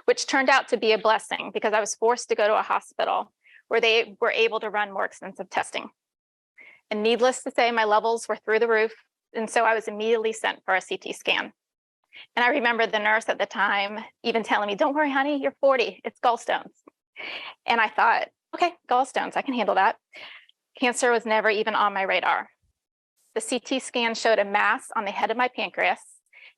which turned out to be a blessing because I was forced to go to a hospital where they were able to run more extensive testing. And needless to say, my levels were through the roof. And so I was immediately sent for a CT scan. And I remember the nurse at the time even telling me, "Don't worry, honey, you're 40, it's gallstones." And I thought, okay, gallstones, I can handle that. Cancer was never even on my radar. The CT scan showed a mass on the head of my pancreas.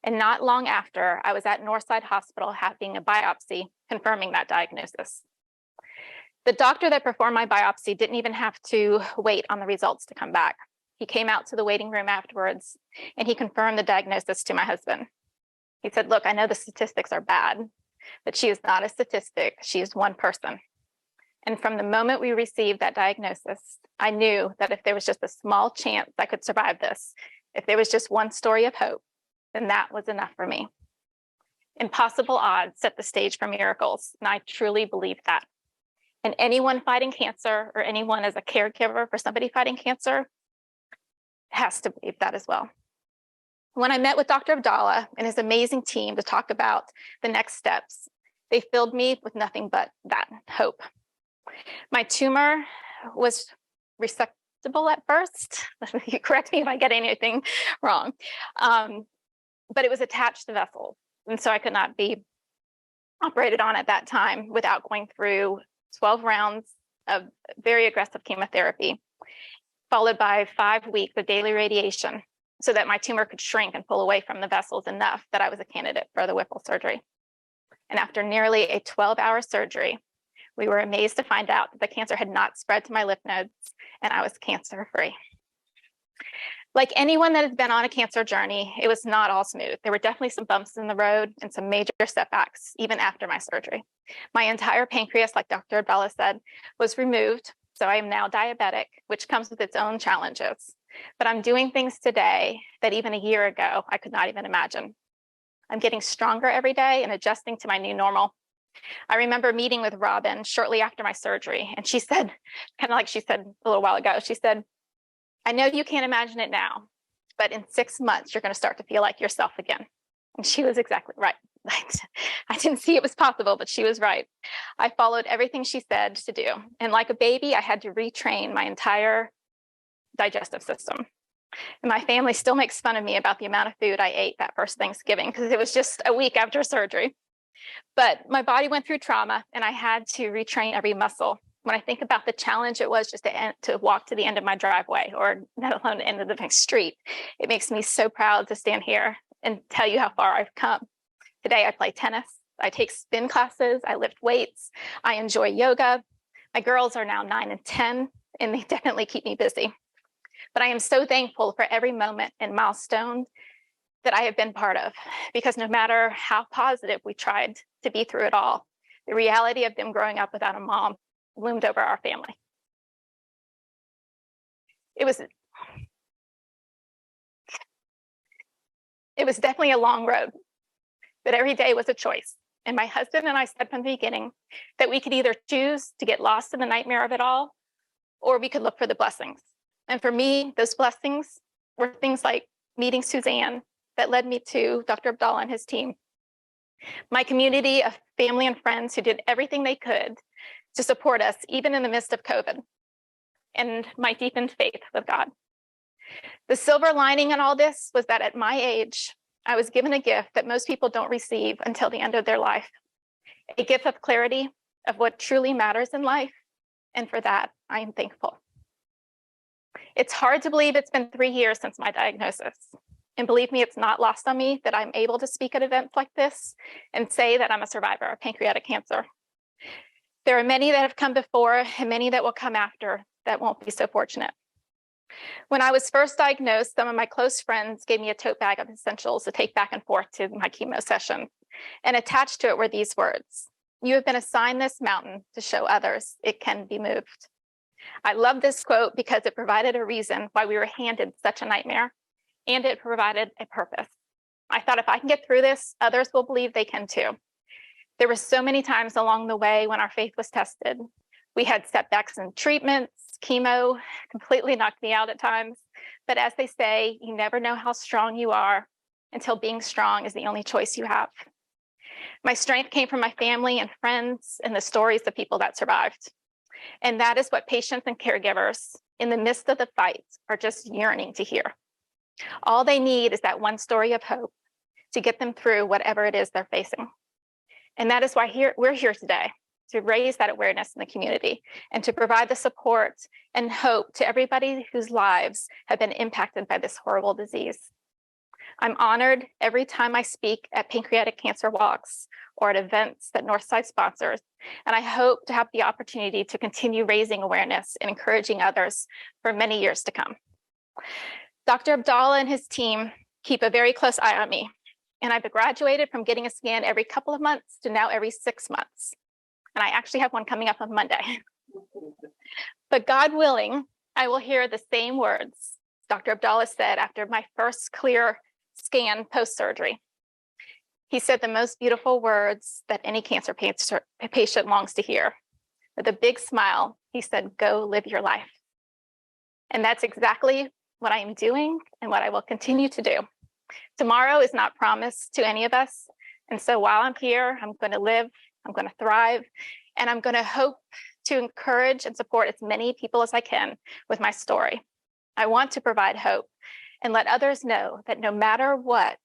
And not long after, I was at Northside Hospital having a biopsy confirming that diagnosis. The doctor that performed my biopsy didn't even have to wait on the results to come back. He came out to the waiting room afterwards and he confirmed the diagnosis to my husband. He said, "Look, I know the statistics are bad, but she is not a statistic. She is one person." And from the moment we received that diagnosis, I knew that if there was just a small chance I could survive this, if there was just one story of hope, then that was enough for me. Impossible odds set the stage for miracles, and I truly believe that. And anyone fighting cancer or anyone as a caregiver for somebody fighting cancer has to believe that as well. When I met with Dr. Abdalla and his amazing team to talk about the next steps, they filled me with nothing but that hope. My tumor was resectable at first. You correct me if I get anything wrong. But it was attached to vessels. And so I could not be operated on at that time without going through 12 rounds of very aggressive chemotherapy, followed by 5 weeks of daily radiation so that my tumor could shrink and pull away from the vessels enough that I was a candidate for the Whipple surgery. And after nearly a 12-hour surgery, we were amazed to find out that the cancer had not spread to my lymph nodes and I was cancer-free. Like anyone that has been on a cancer journey, it was not all smooth. There were definitely some bumps in the road and some major setbacks, even after my surgery. My entire pancreas, like Dr. Abdalla said, was removed. So I am now diabetic, which comes with its own challenges. But I'm doing things today that even a year ago, I could not even imagine. I'm getting stronger every day and adjusting to my new normal. I remember meeting with Robin shortly after my surgery, and she said, kind of like she said a little while ago, she said, "I know you can't imagine it now, but in 6 months, you're going to start to feel like yourself again." And she was exactly right. I didn't see it was possible, but she was right. I followed everything she said to do. And like a baby, I had to retrain my entire digestive system. And my family still makes fun of me about the amount of food I ate that first Thanksgiving because it was just a week after surgery. But my body went through trauma and I had to retrain every muscle. When I think about the challenge it was just to walk to the end of my driveway, or let alone the end of the next street, it makes me so proud to stand here and tell you how far I've come. Today, I play tennis, I take spin classes, I lift weights, I enjoy yoga. My girls are now 9 and 10, and they definitely keep me busy. But I am so thankful for every moment and milestone that I have been part of, because no matter how positive we tried to be through it all, the reality of them growing up without a mom loomed over our family. It was definitely a long road, but every day was a choice. And my husband and I said from the beginning that we could either choose to get lost in the nightmare of it all, or we could look for the blessings. And for me, those blessings were things like meeting Suzanne that led me to Dr. Abdalla and his team. My community of family and friends who did everything they could to support us, even in the midst of COVID, and my deepened faith with God. The silver lining in all this was that at my age, I was given a gift that most people don't receive until the end of their life, a gift of clarity of what truly matters in life. And for that, I am thankful. It's hard to believe it's been 3 years since my diagnosis. And believe me, it's not lost on me that I'm able to speak at events like this and say that I'm a survivor of pancreatic cancer. There are many that have come before and many that will come after that won't be so fortunate. When I was first diagnosed, some of my close friends gave me a tote bag of essentials to take back and forth to my chemo session. And attached to it were these words: "You have been assigned this mountain to show others it can be moved." I love this quote because it provided a reason why we were handed such a nightmare, and it provided a purpose. I thought, if I can get through this, others will believe they can too. There were so many times along the way when our faith was tested. We had setbacks in treatments, chemo completely knocked me out at times. But as they say, you never know how strong you are until being strong is the only choice you have. My strength came from my family and friends and the stories of people that survived. And that is what patients and caregivers in the midst of the fight are just yearning to hear. All they need is that one story of hope to get them through whatever it is they're facing. And that is why we're here today, to raise that awareness in the community and to provide the support and hope to everybody whose lives have been impacted by this horrible disease. I'm honored every time I speak at pancreatic cancer walks or at events that Northside sponsors, and I hope to have the opportunity to continue raising awareness and encouraging others for many years to come. Dr. Abdalla and his team keep a very close eye on me, and I've graduated from getting a scan every couple of months to now every 6 months. And I actually have one coming up on Monday. But God willing, I will hear the same words Dr. Abdalla said after my first clear scan post-surgery. He said the most beautiful words that any cancer patient longs to hear. With a big smile, he said, "Go live your life." And that's exactly what I am doing and what I will continue to do. Tomorrow is not promised to any of us. And so while I'm here, I'm going to live, I'm going to thrive, and I'm going to hope to encourage and support as many people as I can with my story. I want to provide hope and let others know that no matter what,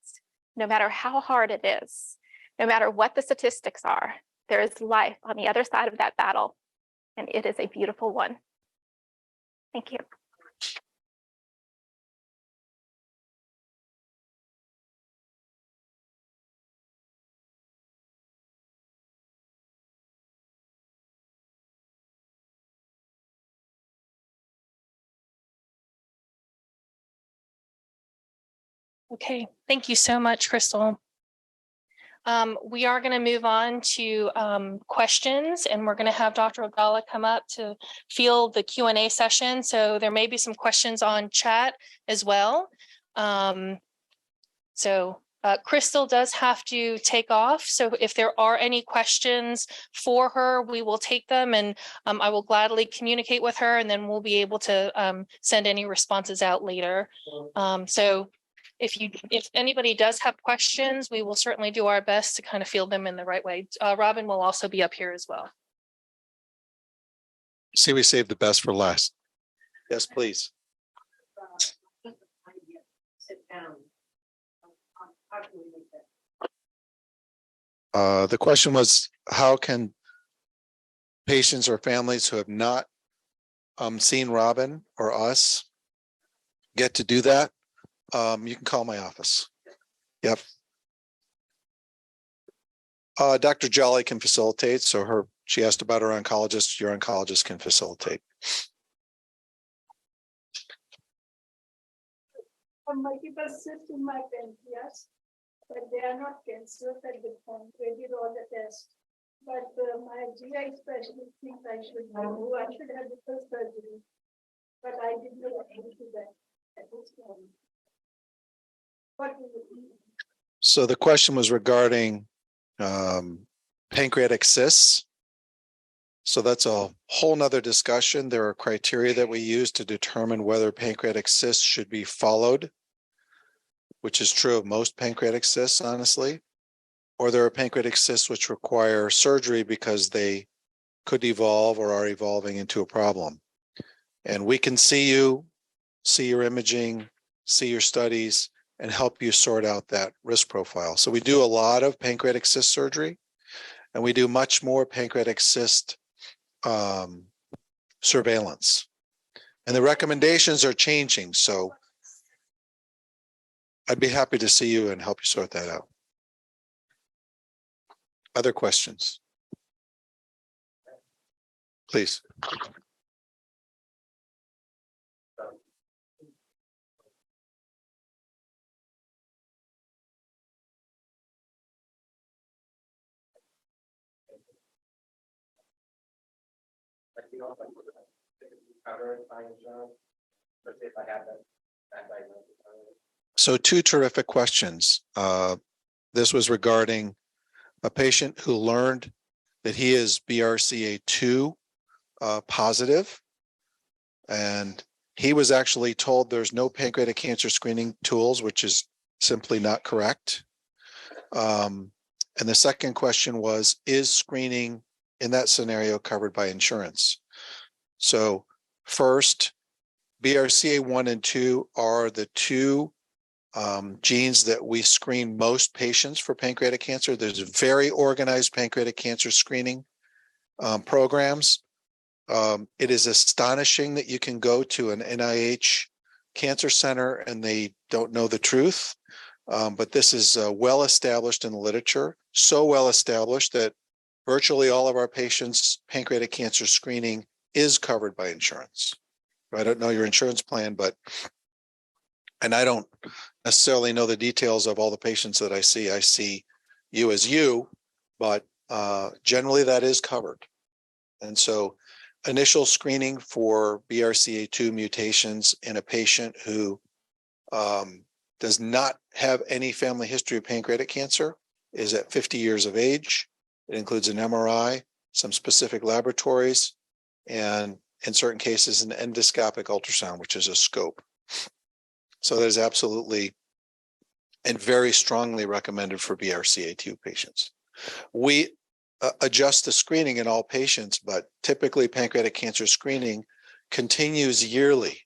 no matter how hard it is, no matter what the statistics are, there is life on the other side of that battle, and it is a beautiful one. Thank you. Okay, thank you so much, Crystal. We are going to move on to questions, and we're going to have Dr. Abdalla come up to field the Q&A session. So there may be some questions on chat as well. Crystal does have to take off. So if there are any questions for her, we will take them, and I will gladly communicate with her, and then we'll be able to send any responses out later. If anybody does have questions, we will certainly do our best to kind of field them in the right way. Robin will also be up here as well. See, we saved the best for last. Yes, please. The question was, how can patients or families who have not seen Robin or us get to do that? You can call my office. Yep. Dr. Jolly can facilitate. So she asked about her oncologist. Your oncologist can facilitate. a multiple cyst in my pancreas, but they are not cancerous at the point. They did all the tests. But my GI specialist thinks I should have the first surgery. But I did not agree to that at this point. What will it be? So the question was regarding pancreatic cysts. So that's a whole nother discussion. There are criteria that we use to determine whether pancreatic cysts should be followed, which is true of most pancreatic cysts, honestly. Or there are pancreatic cysts which require surgery because they could evolve or are evolving into a problem. And we can see you, see your imaging, see your studies, and help you sort out that risk profile. So we do a lot of pancreatic cyst surgery, and we do much more pancreatic cyst surveillance. And the recommendations are changing. So I'd be happy to see you and help you sort that out. Other questions? Please. So two terrific questions. This was regarding a patient who learned that he is BRCA2 positive, and he was actually told there's no pancreatic cancer screening tools, which is simply not correct. And the second question was, is screening in that scenario covered by insurance? So first, BRCA1 and 2 are the two genes that we screen most patients for pancreatic cancer. There's very organized pancreatic cancer screening programs. It is astonishing that you can go to an NIH cancer center and they don't know the truth. But this is well established in the literature, so well established that virtually all of our patients' pancreatic cancer screening is covered by insurance. I don't know your insurance plan, and I don't necessarily know the details of all the patients that I see. I see you as you, but generally that is covered. And so initial screening for BRCA2 mutations in a patient who does not have any family history of pancreatic cancer is at 50 years of age. It includes an MRI, some specific laboratories, and in certain cases, an endoscopic ultrasound, which is a scope. So that is absolutely and very strongly recommended for BRCA2 patients. We adjust the screening in all patients, but typically pancreatic cancer screening continues yearly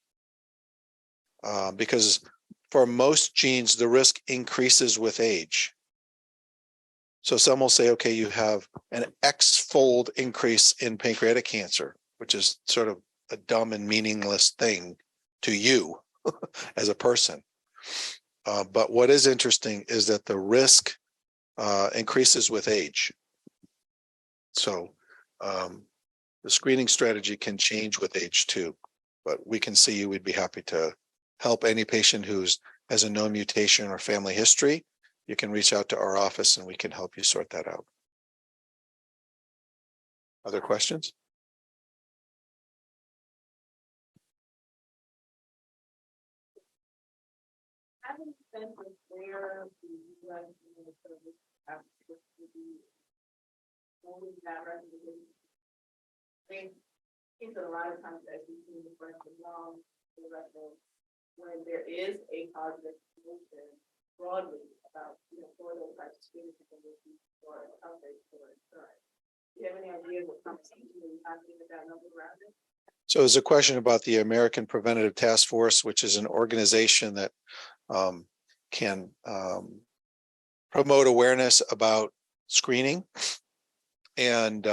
because for most genes, the risk increases with age. So some will say, okay, you have an X-fold increase in pancreatic cancer, which is sort of a dumb and meaningless thing to you as a person. But what is interesting is that the risk increases with age. So the screening strategy can change with age too, but we can see you. We'd be happy to help any patient who has a known mutation or family history. You can reach out to our office and we can help you sort that out. Other questions? Having spent where the U.S. service after the only that recommendation, I think that a lot of times as you see the question long, when there is a positive solution broadly about for those types of students or coverage for insurance. Do you have any idea what conversation you have with that number around it? So there's a question about the American Preventative Task Force, which is an organization that can promote awareness about screening. And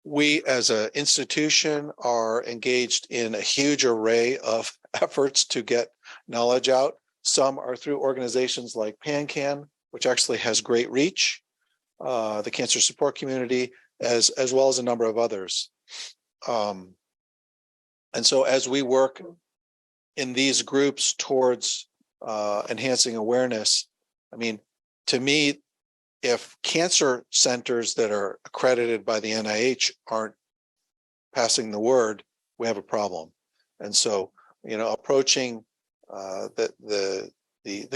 we as an institution are engaged in a huge array of efforts to get knowledge out. Some are through organizations like PanCan, which actually has great reach, the cancer support community, as well as a number of others. And so as we work in these groups towards enhancing awareness. I mean, to me, if cancer centers that are accredited by the NIH aren't passing the word, we have a problem. And so, approaching the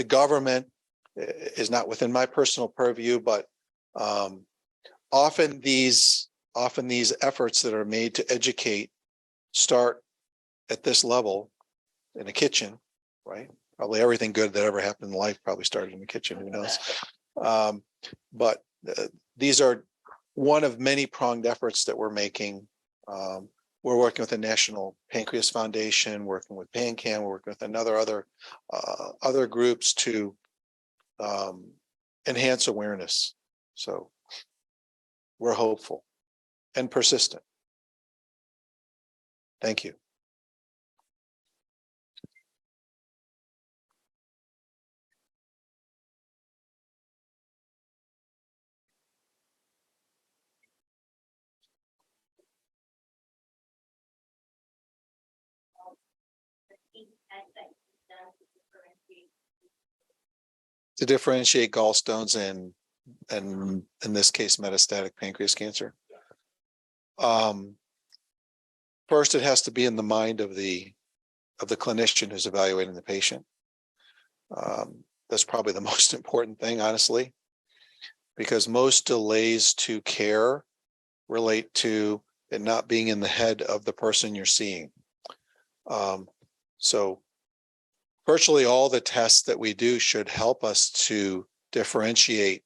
government is not within my personal purview, but often these efforts that are made to educate start at this level in a kitchen, right? Probably everything good that ever happened in life probably started in the kitchen, who knows? But these are one of many pronged efforts that we're making. We're working with the National Pancreas Foundation, working with PanCan, we're working with other groups to enhance awareness. So we're hopeful and persistent. Thank you. To differentiate gallstones and in this case metastatic pancreas cancer. First, it has to be in the mind of the clinician who's evaluating the patient. That's probably the most important thing, honestly, because most delays to care relate to it not being in the head of the person you're seeing. So virtually all the tests that we do should help us to differentiate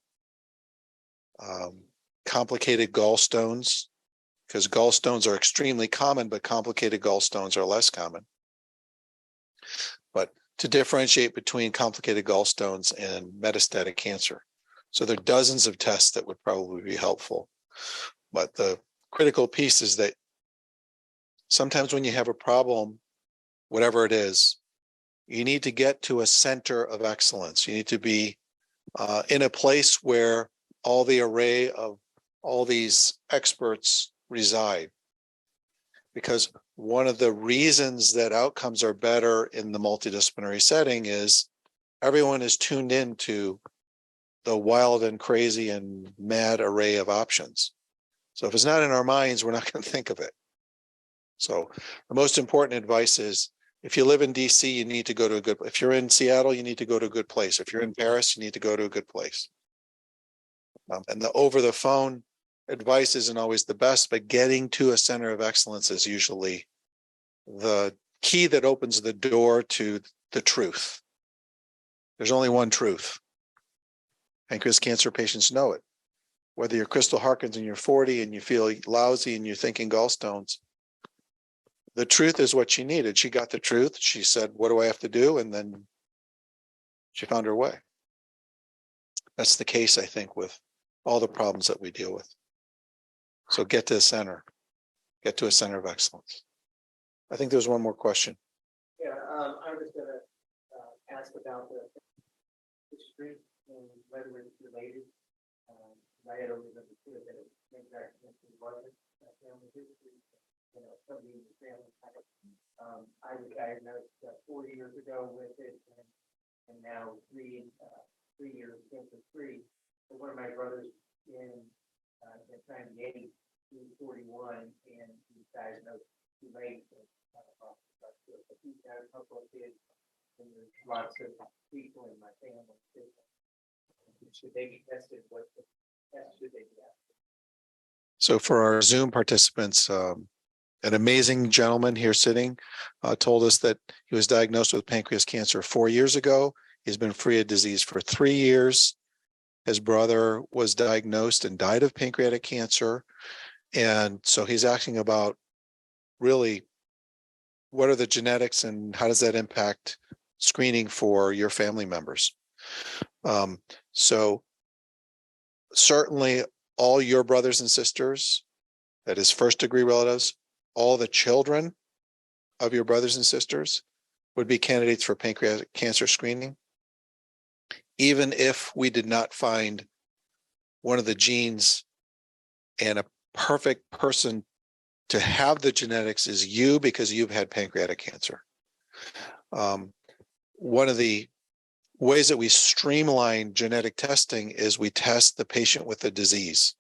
complicated gallstones, because gallstones are extremely common, but complicated gallstones are less common. But to differentiate between complicated gallstones and metastatic cancer. So there are dozens of tests that would probably be helpful. But the critical piece is that sometimes when you have a problem, whatever it is, you need to get to a center of excellence. You need to be in a place where all the array of all these experts reside. Because one of the reasons that outcomes are better in the multidisciplinary setting is everyone is tuned into the wild and crazy and mad array of options. So if it's not in our minds, we're not going to think of it. So the most important advice is, if you live in DC, you need to go to a good place. If you're in Seattle, you need to go to a good place. If you're in Paris, you need to go to a good place. And the over the phone advice isn't always the best, but getting to a center of excellence is usually the key that opens the door to the truth. There's only one truth. Pancreas cancer patients know it. Whether you're Cristall Harkins and you're 40 and you feel lousy and you're thinking gallstones, the truth is what she needed. She got the truth. She said, what do I have to do? And then she found her way. That's the case, I think, with all the problems that we deal with. So get to the center. Get to a center of excellence. I think there's one more question. Yeah, I was going to ask about the history and whether it's related. I had always understood that it wasn't a family history. Somebody in the family had it. I was diagnosed 4 years ago with it, and now 3 years cancer-free. But one of my brothers in 98, he was 41, and he was diagnosed too late. But he's got a couple of kids, and there's lots of people in my family. Should they be tested? What tests should they be asked? So for our Zoom participants, an amazing gentleman here sitting told us that he was diagnosed with pancreas cancer 4 years ago. He's been free of disease for 3 years. His brother was diagnosed and died of pancreatic cancer. And so he's asking about really what are the genetics and how does that impact screening for your family members? So certainly all your brothers and sisters, that is first degree relatives, all the children of your brothers and sisters would be candidates for pancreatic cancer screening. Even if we did not find one of the genes, and a perfect person to have the genetics is you, because you've had pancreatic cancer. One of the ways that we streamline genetic testing is we test the patient with the disease.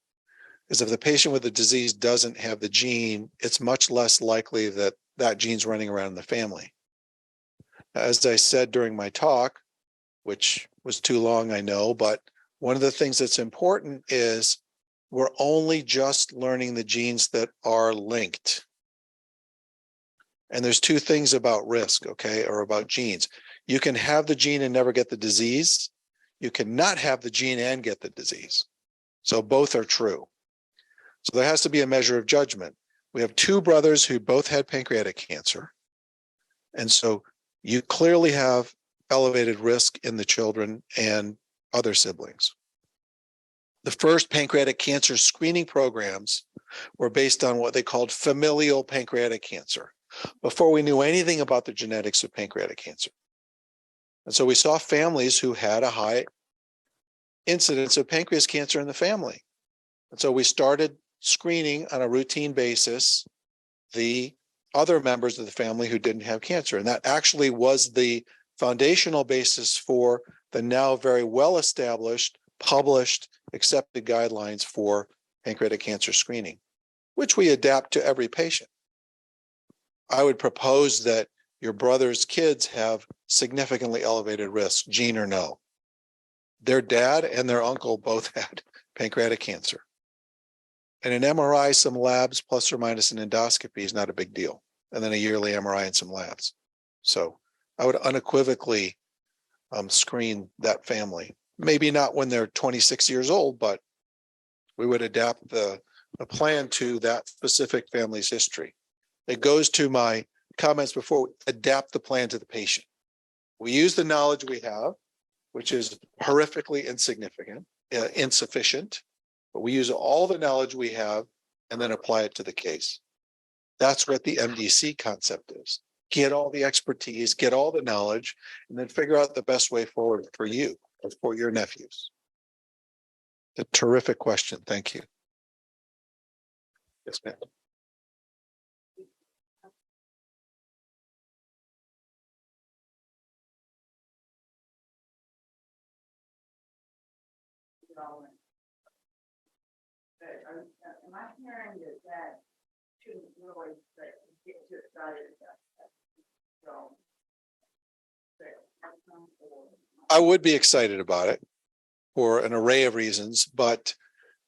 Because if the patient with the disease doesn't have the gene, it's much less likely that that gene's running around in the family. As I said during my talk, which was too long, I know, but one of the things that's important is we're only just learning the genes that are linked. And there's two things about risk, okay, or about genes. You can have the gene and never get the disease. You cannot have the gene and get the disease. So both are true. So there has to be a measure of judgment. We have two brothers who both had pancreatic cancer. And so you clearly have elevated risk in the children and other siblings. The first pancreatic cancer screening programs were based on what they called familial pancreatic cancer, before we knew anything about the genetics of pancreatic cancer. And so we saw families who had a high incidence of pancreas cancer in the family. And so we started screening on a routine basis the other members of the family who didn't have cancer. And that actually was the foundational basis for the now very well-established, published, accepted guidelines for pancreatic cancer screening, which we adapt to every patient. I would propose that your brother's kids have significantly elevated risk, gene or no. Their dad and their uncle both had pancreatic cancer. And an MRI, some labs, plus or minus an endoscopy is not a big deal. And then a yearly MRI and some labs. So I would unequivocally screen that family. Maybe not when they're 26 years old, but we would adapt the plan to that specific family's history. It goes to my comments before, adapt the plan to the patient. We use the knowledge we have, which is horrifically insufficient, but we use all the knowledge we have and then apply it to the case. That's what the MDC concept is. Get all the expertise, get all the knowledge, and then figure out the best way forward for you or for your nephews. A terrific question. Thank you. Yes, ma'am. Am I hearing that shouldn't really get too excited about that? I would be excited about it for an array of reasons, but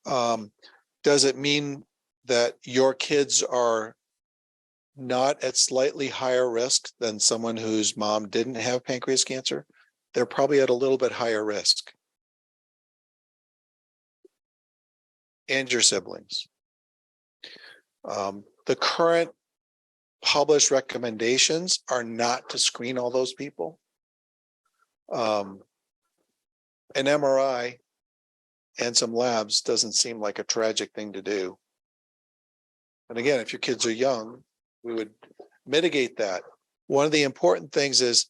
does it mean that your kids are not at slightly higher risk than someone whose mom didn't have pancreas cancer? They're probably at a little bit higher risk. And your siblings. The current published recommendations are not to screen all those people. An MRI and some labs doesn't seem like a tragic thing to do. And again, if your kids are young, we would mitigate that. One of the important things is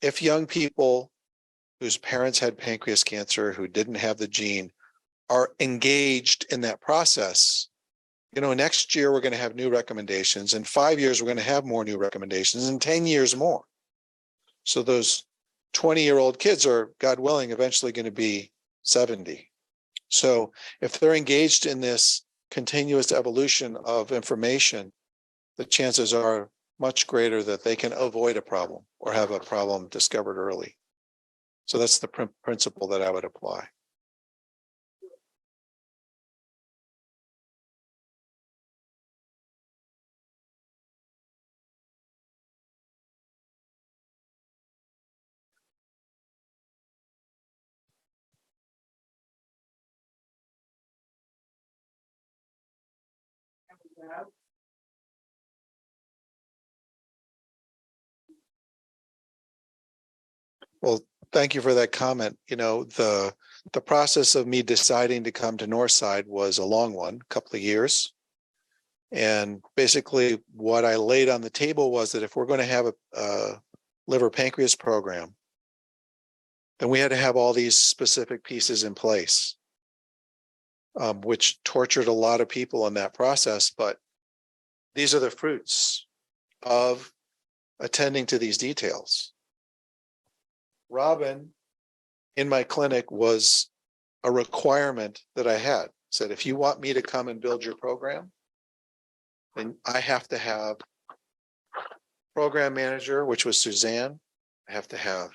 if young people whose parents had pancreas cancer, who didn't have the gene, are engaged in that process, you know, next year we're going to have new recommendations. In 5 years, we're going to have more new recommendations. In 10 years more. So those 20-year-old kids are, God willing, eventually going to be 70. So if they're engaged in this continuous evolution of information, the chances are much greater that they can avoid a problem or have a problem discovered early. So that's the principle that I would apply. Well, thank you for that comment. You know, the process of me deciding to come to Northside was a long one, a couple of years. And basically what I laid on the table was that if we're going to have a liver pancreas program, then we had to have all these specific pieces in place, which tortured a lot of people in that process. But these are the fruits of attending to these details. Robin in my clinic was a requirement that I had. Said, if you want me to come and build your program, then I have to have program manager, which was Suzanne. I have to have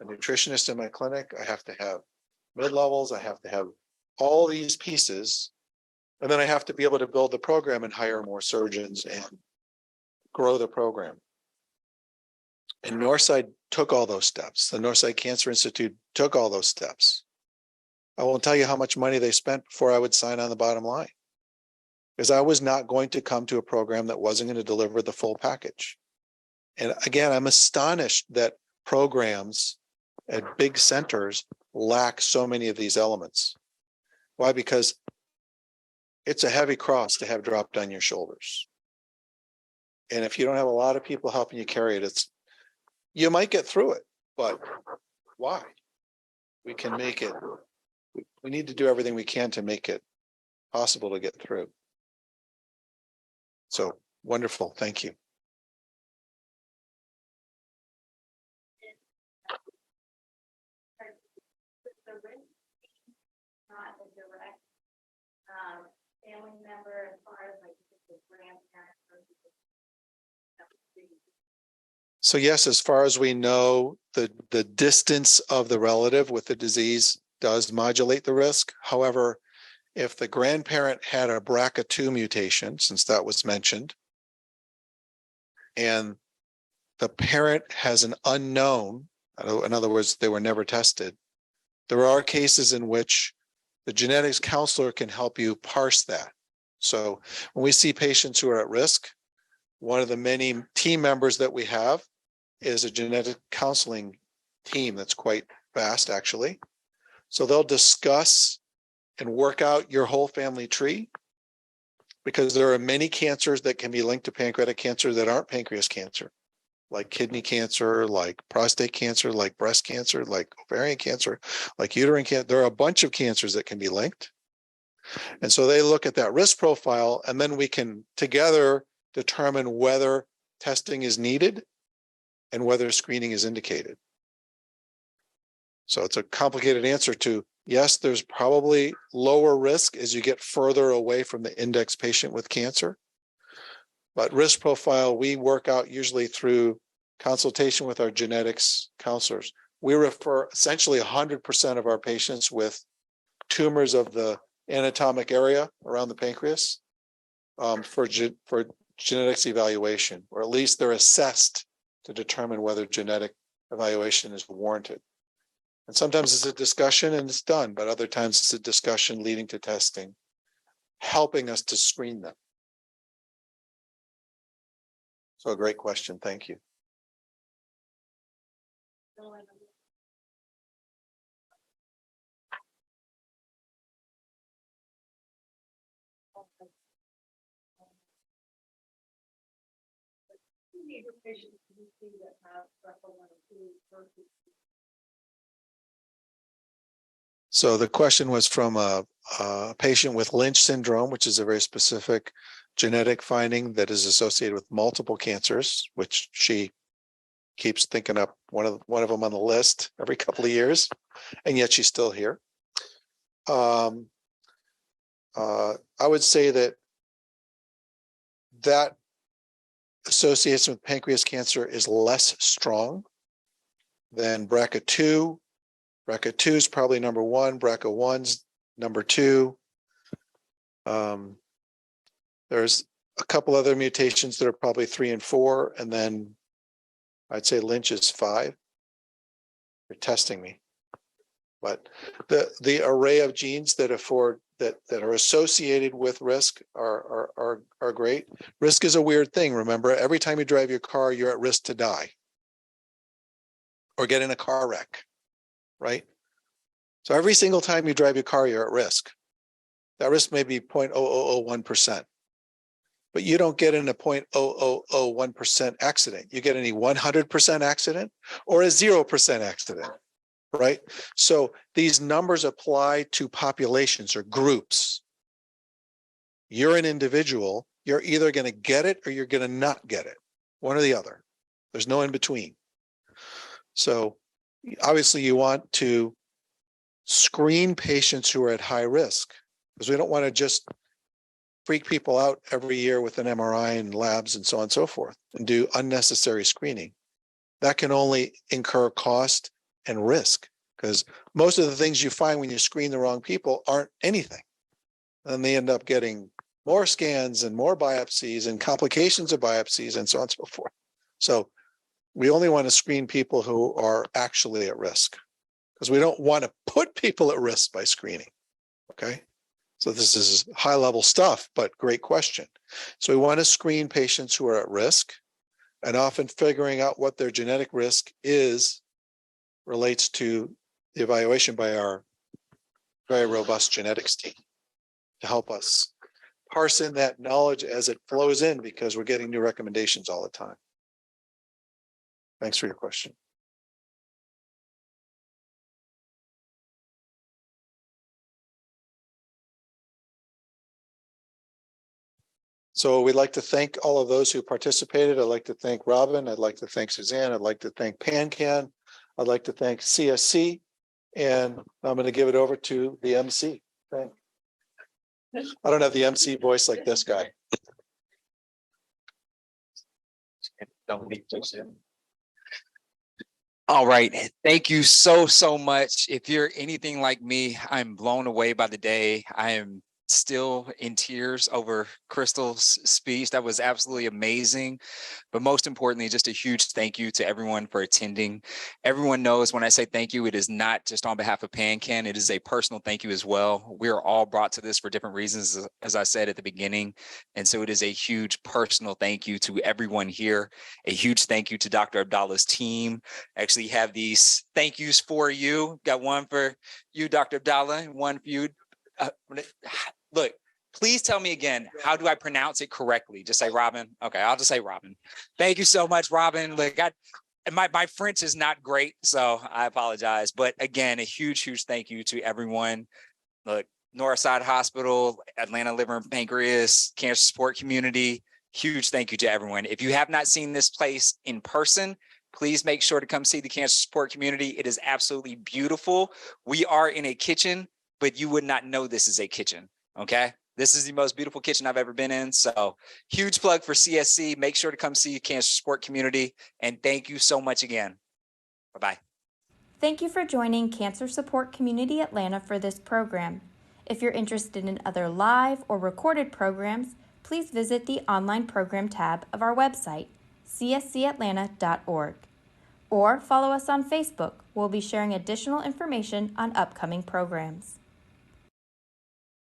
a nutritionist in my clinic. I have to have mid-levels. I have to have all these pieces. And then I have to be able to build the program and hire more surgeons and grow the program. And Northside took all those steps. The Northside Cancer Institute took all those steps. I won't tell you how much money they spent before I would sign on the bottom line, because I was not going to come to a program that wasn't going to deliver the full package. And again, I'm astonished that programs at big centers lack so many of these elements. Why? Because it's a heavy cross to have dropped on your shoulders. And if you don't have a lot of people helping you carry it, you might get through it, but why? We can make it. We need to do everything we can to make it possible to get through. So wonderful. Thank you. Not a direct family member as far as like the grandparents. So yes, as far as we know, the distance of the relative with the disease does modulate the risk. However, if the grandparent had a BRCA2 mutation, since that was mentioned, and the parent has an unknown, in other words, they were never tested, there are cases in which the genetics counselor can help you parse that. So when we see patients who are at risk, one of the many team members that we have is a genetic counseling team that's quite vast, actually. So they'll discuss and work out your whole family tree, because there are many cancers that can be linked to pancreatic cancer that aren't pancreas cancer, like kidney cancer, like prostate cancer, like breast cancer, like ovarian cancer, like uterine cancer. There are a bunch of cancers that can be linked. And so they look at that risk profile, and then we can together determine whether testing is needed and whether screening is indicated. So it's a complicated answer to yes, there's probably lower risk as you get further away from the index patient with cancer. But risk profile, we work out usually through consultation with our genetics counselors. We refer essentially 100% of our patients with tumors of the anatomic area around the pancreas for genetics evaluation, or at least they're assessed to determine whether genetic evaluation is warranted. And sometimes it's a discussion and it's done, but other times it's a discussion leading to testing, helping us to screen them. So a great question. Thank you. So the question was from a patient with Lynch syndrome, which is a very specific genetic finding that is associated with multiple cancers, which she keeps thinking up one of them on the list every couple of years, and yet she's still here. I would say that association with pancreas cancer is less strong than BRCA2. BRCA2 is probably number one, BRCA1's number two. There's a couple other mutations that are probably 3 and 4, and then I'd say Lynch is 5. You're testing me. But the array of genes that are associated with risk are great. Risk is a weird thing. Remember, every time you drive your car, you're at risk to die or get in a car wreck, right? So every single time you drive your car, you're at risk. That risk may be 0.0001%, but you don't get in a 0.0001% accident. You get any 100% accident or a 0% accident. Right? So these numbers apply to populations or groups. You're an individual, you're either going to get it or you're going to not get it, one or the other. There's no in between. So obviously you want to screen patients who are at high risk, because we don't want to just freak people out every year with an MRI and labs and so on and so forth and do unnecessary screening. That can only incur cost and risk, because most of the things you find when you screen the wrong people aren't anything. And they end up getting more scans and more biopsies and complications of biopsies and so on and so forth. So we only want to screen people who are actually at risk, because we don't want to put people at risk by screening. Okay. So this is high level stuff, but great question. So we want to screen patients who are at risk, and often figuring out what their genetic risk is relates to the evaluation by our very robust genetics team to help us parse in that knowledge as it flows in, because we're getting new recommendations all the time. Thanks for your question. So we'd like to thank all of those who participated. I'd like to thank Robin. I'd like to thank Suzanne. I'd like to thank PanCan. I'd like to thank CSC. And I'm going to give it over to the MC. Thank. I don't have the MC voice like this guy. All right. Thank you so much. If you're anything like me, I'm blown away by the day. I am still in tears over Cristall's speech. That was absolutely amazing. But most importantly, just a huge thank you to everyone for attending. Everyone knows when I say thank you, it is not just on behalf of PanCan. It is a personal thank you as well. We are all brought to this for different reasons, as I said at the beginning. And so it is a huge personal thank you to everyone here. A huge thank you to Dr. Abdalla's team. I actually have these thank yous for you. Got one for you, Dr. Abdalla, and one for you. Look, please tell me again, how do I pronounce it correctly? Just say Robin. Okay, I'll just say Robin. Thank you so much, Robin. Look, my French is not great, so I apologize. But again, a huge thank you to everyone. Look, Northside Hospital, Atlanta Liver and Pancreas, Cancer Support Community, huge thank you to everyone. If you have not seen this place in person, please make sure to come see the Cancer Support Community. It is absolutely beautiful. We are in a kitchen, but you would not know this is a kitchen. Okay, this is the most beautiful kitchen I've ever been in. So huge plug for CSC. Make sure to come see Cancer Support Community. And thank you so much again. Bye-bye. Thank you for joining Cancer Support Community Atlanta for this program. If you're interested in other live or recorded programs, please visit the online program tab of our website, cscatlanta.org. Or follow us on Facebook. We'll be sharing additional information on upcoming programs.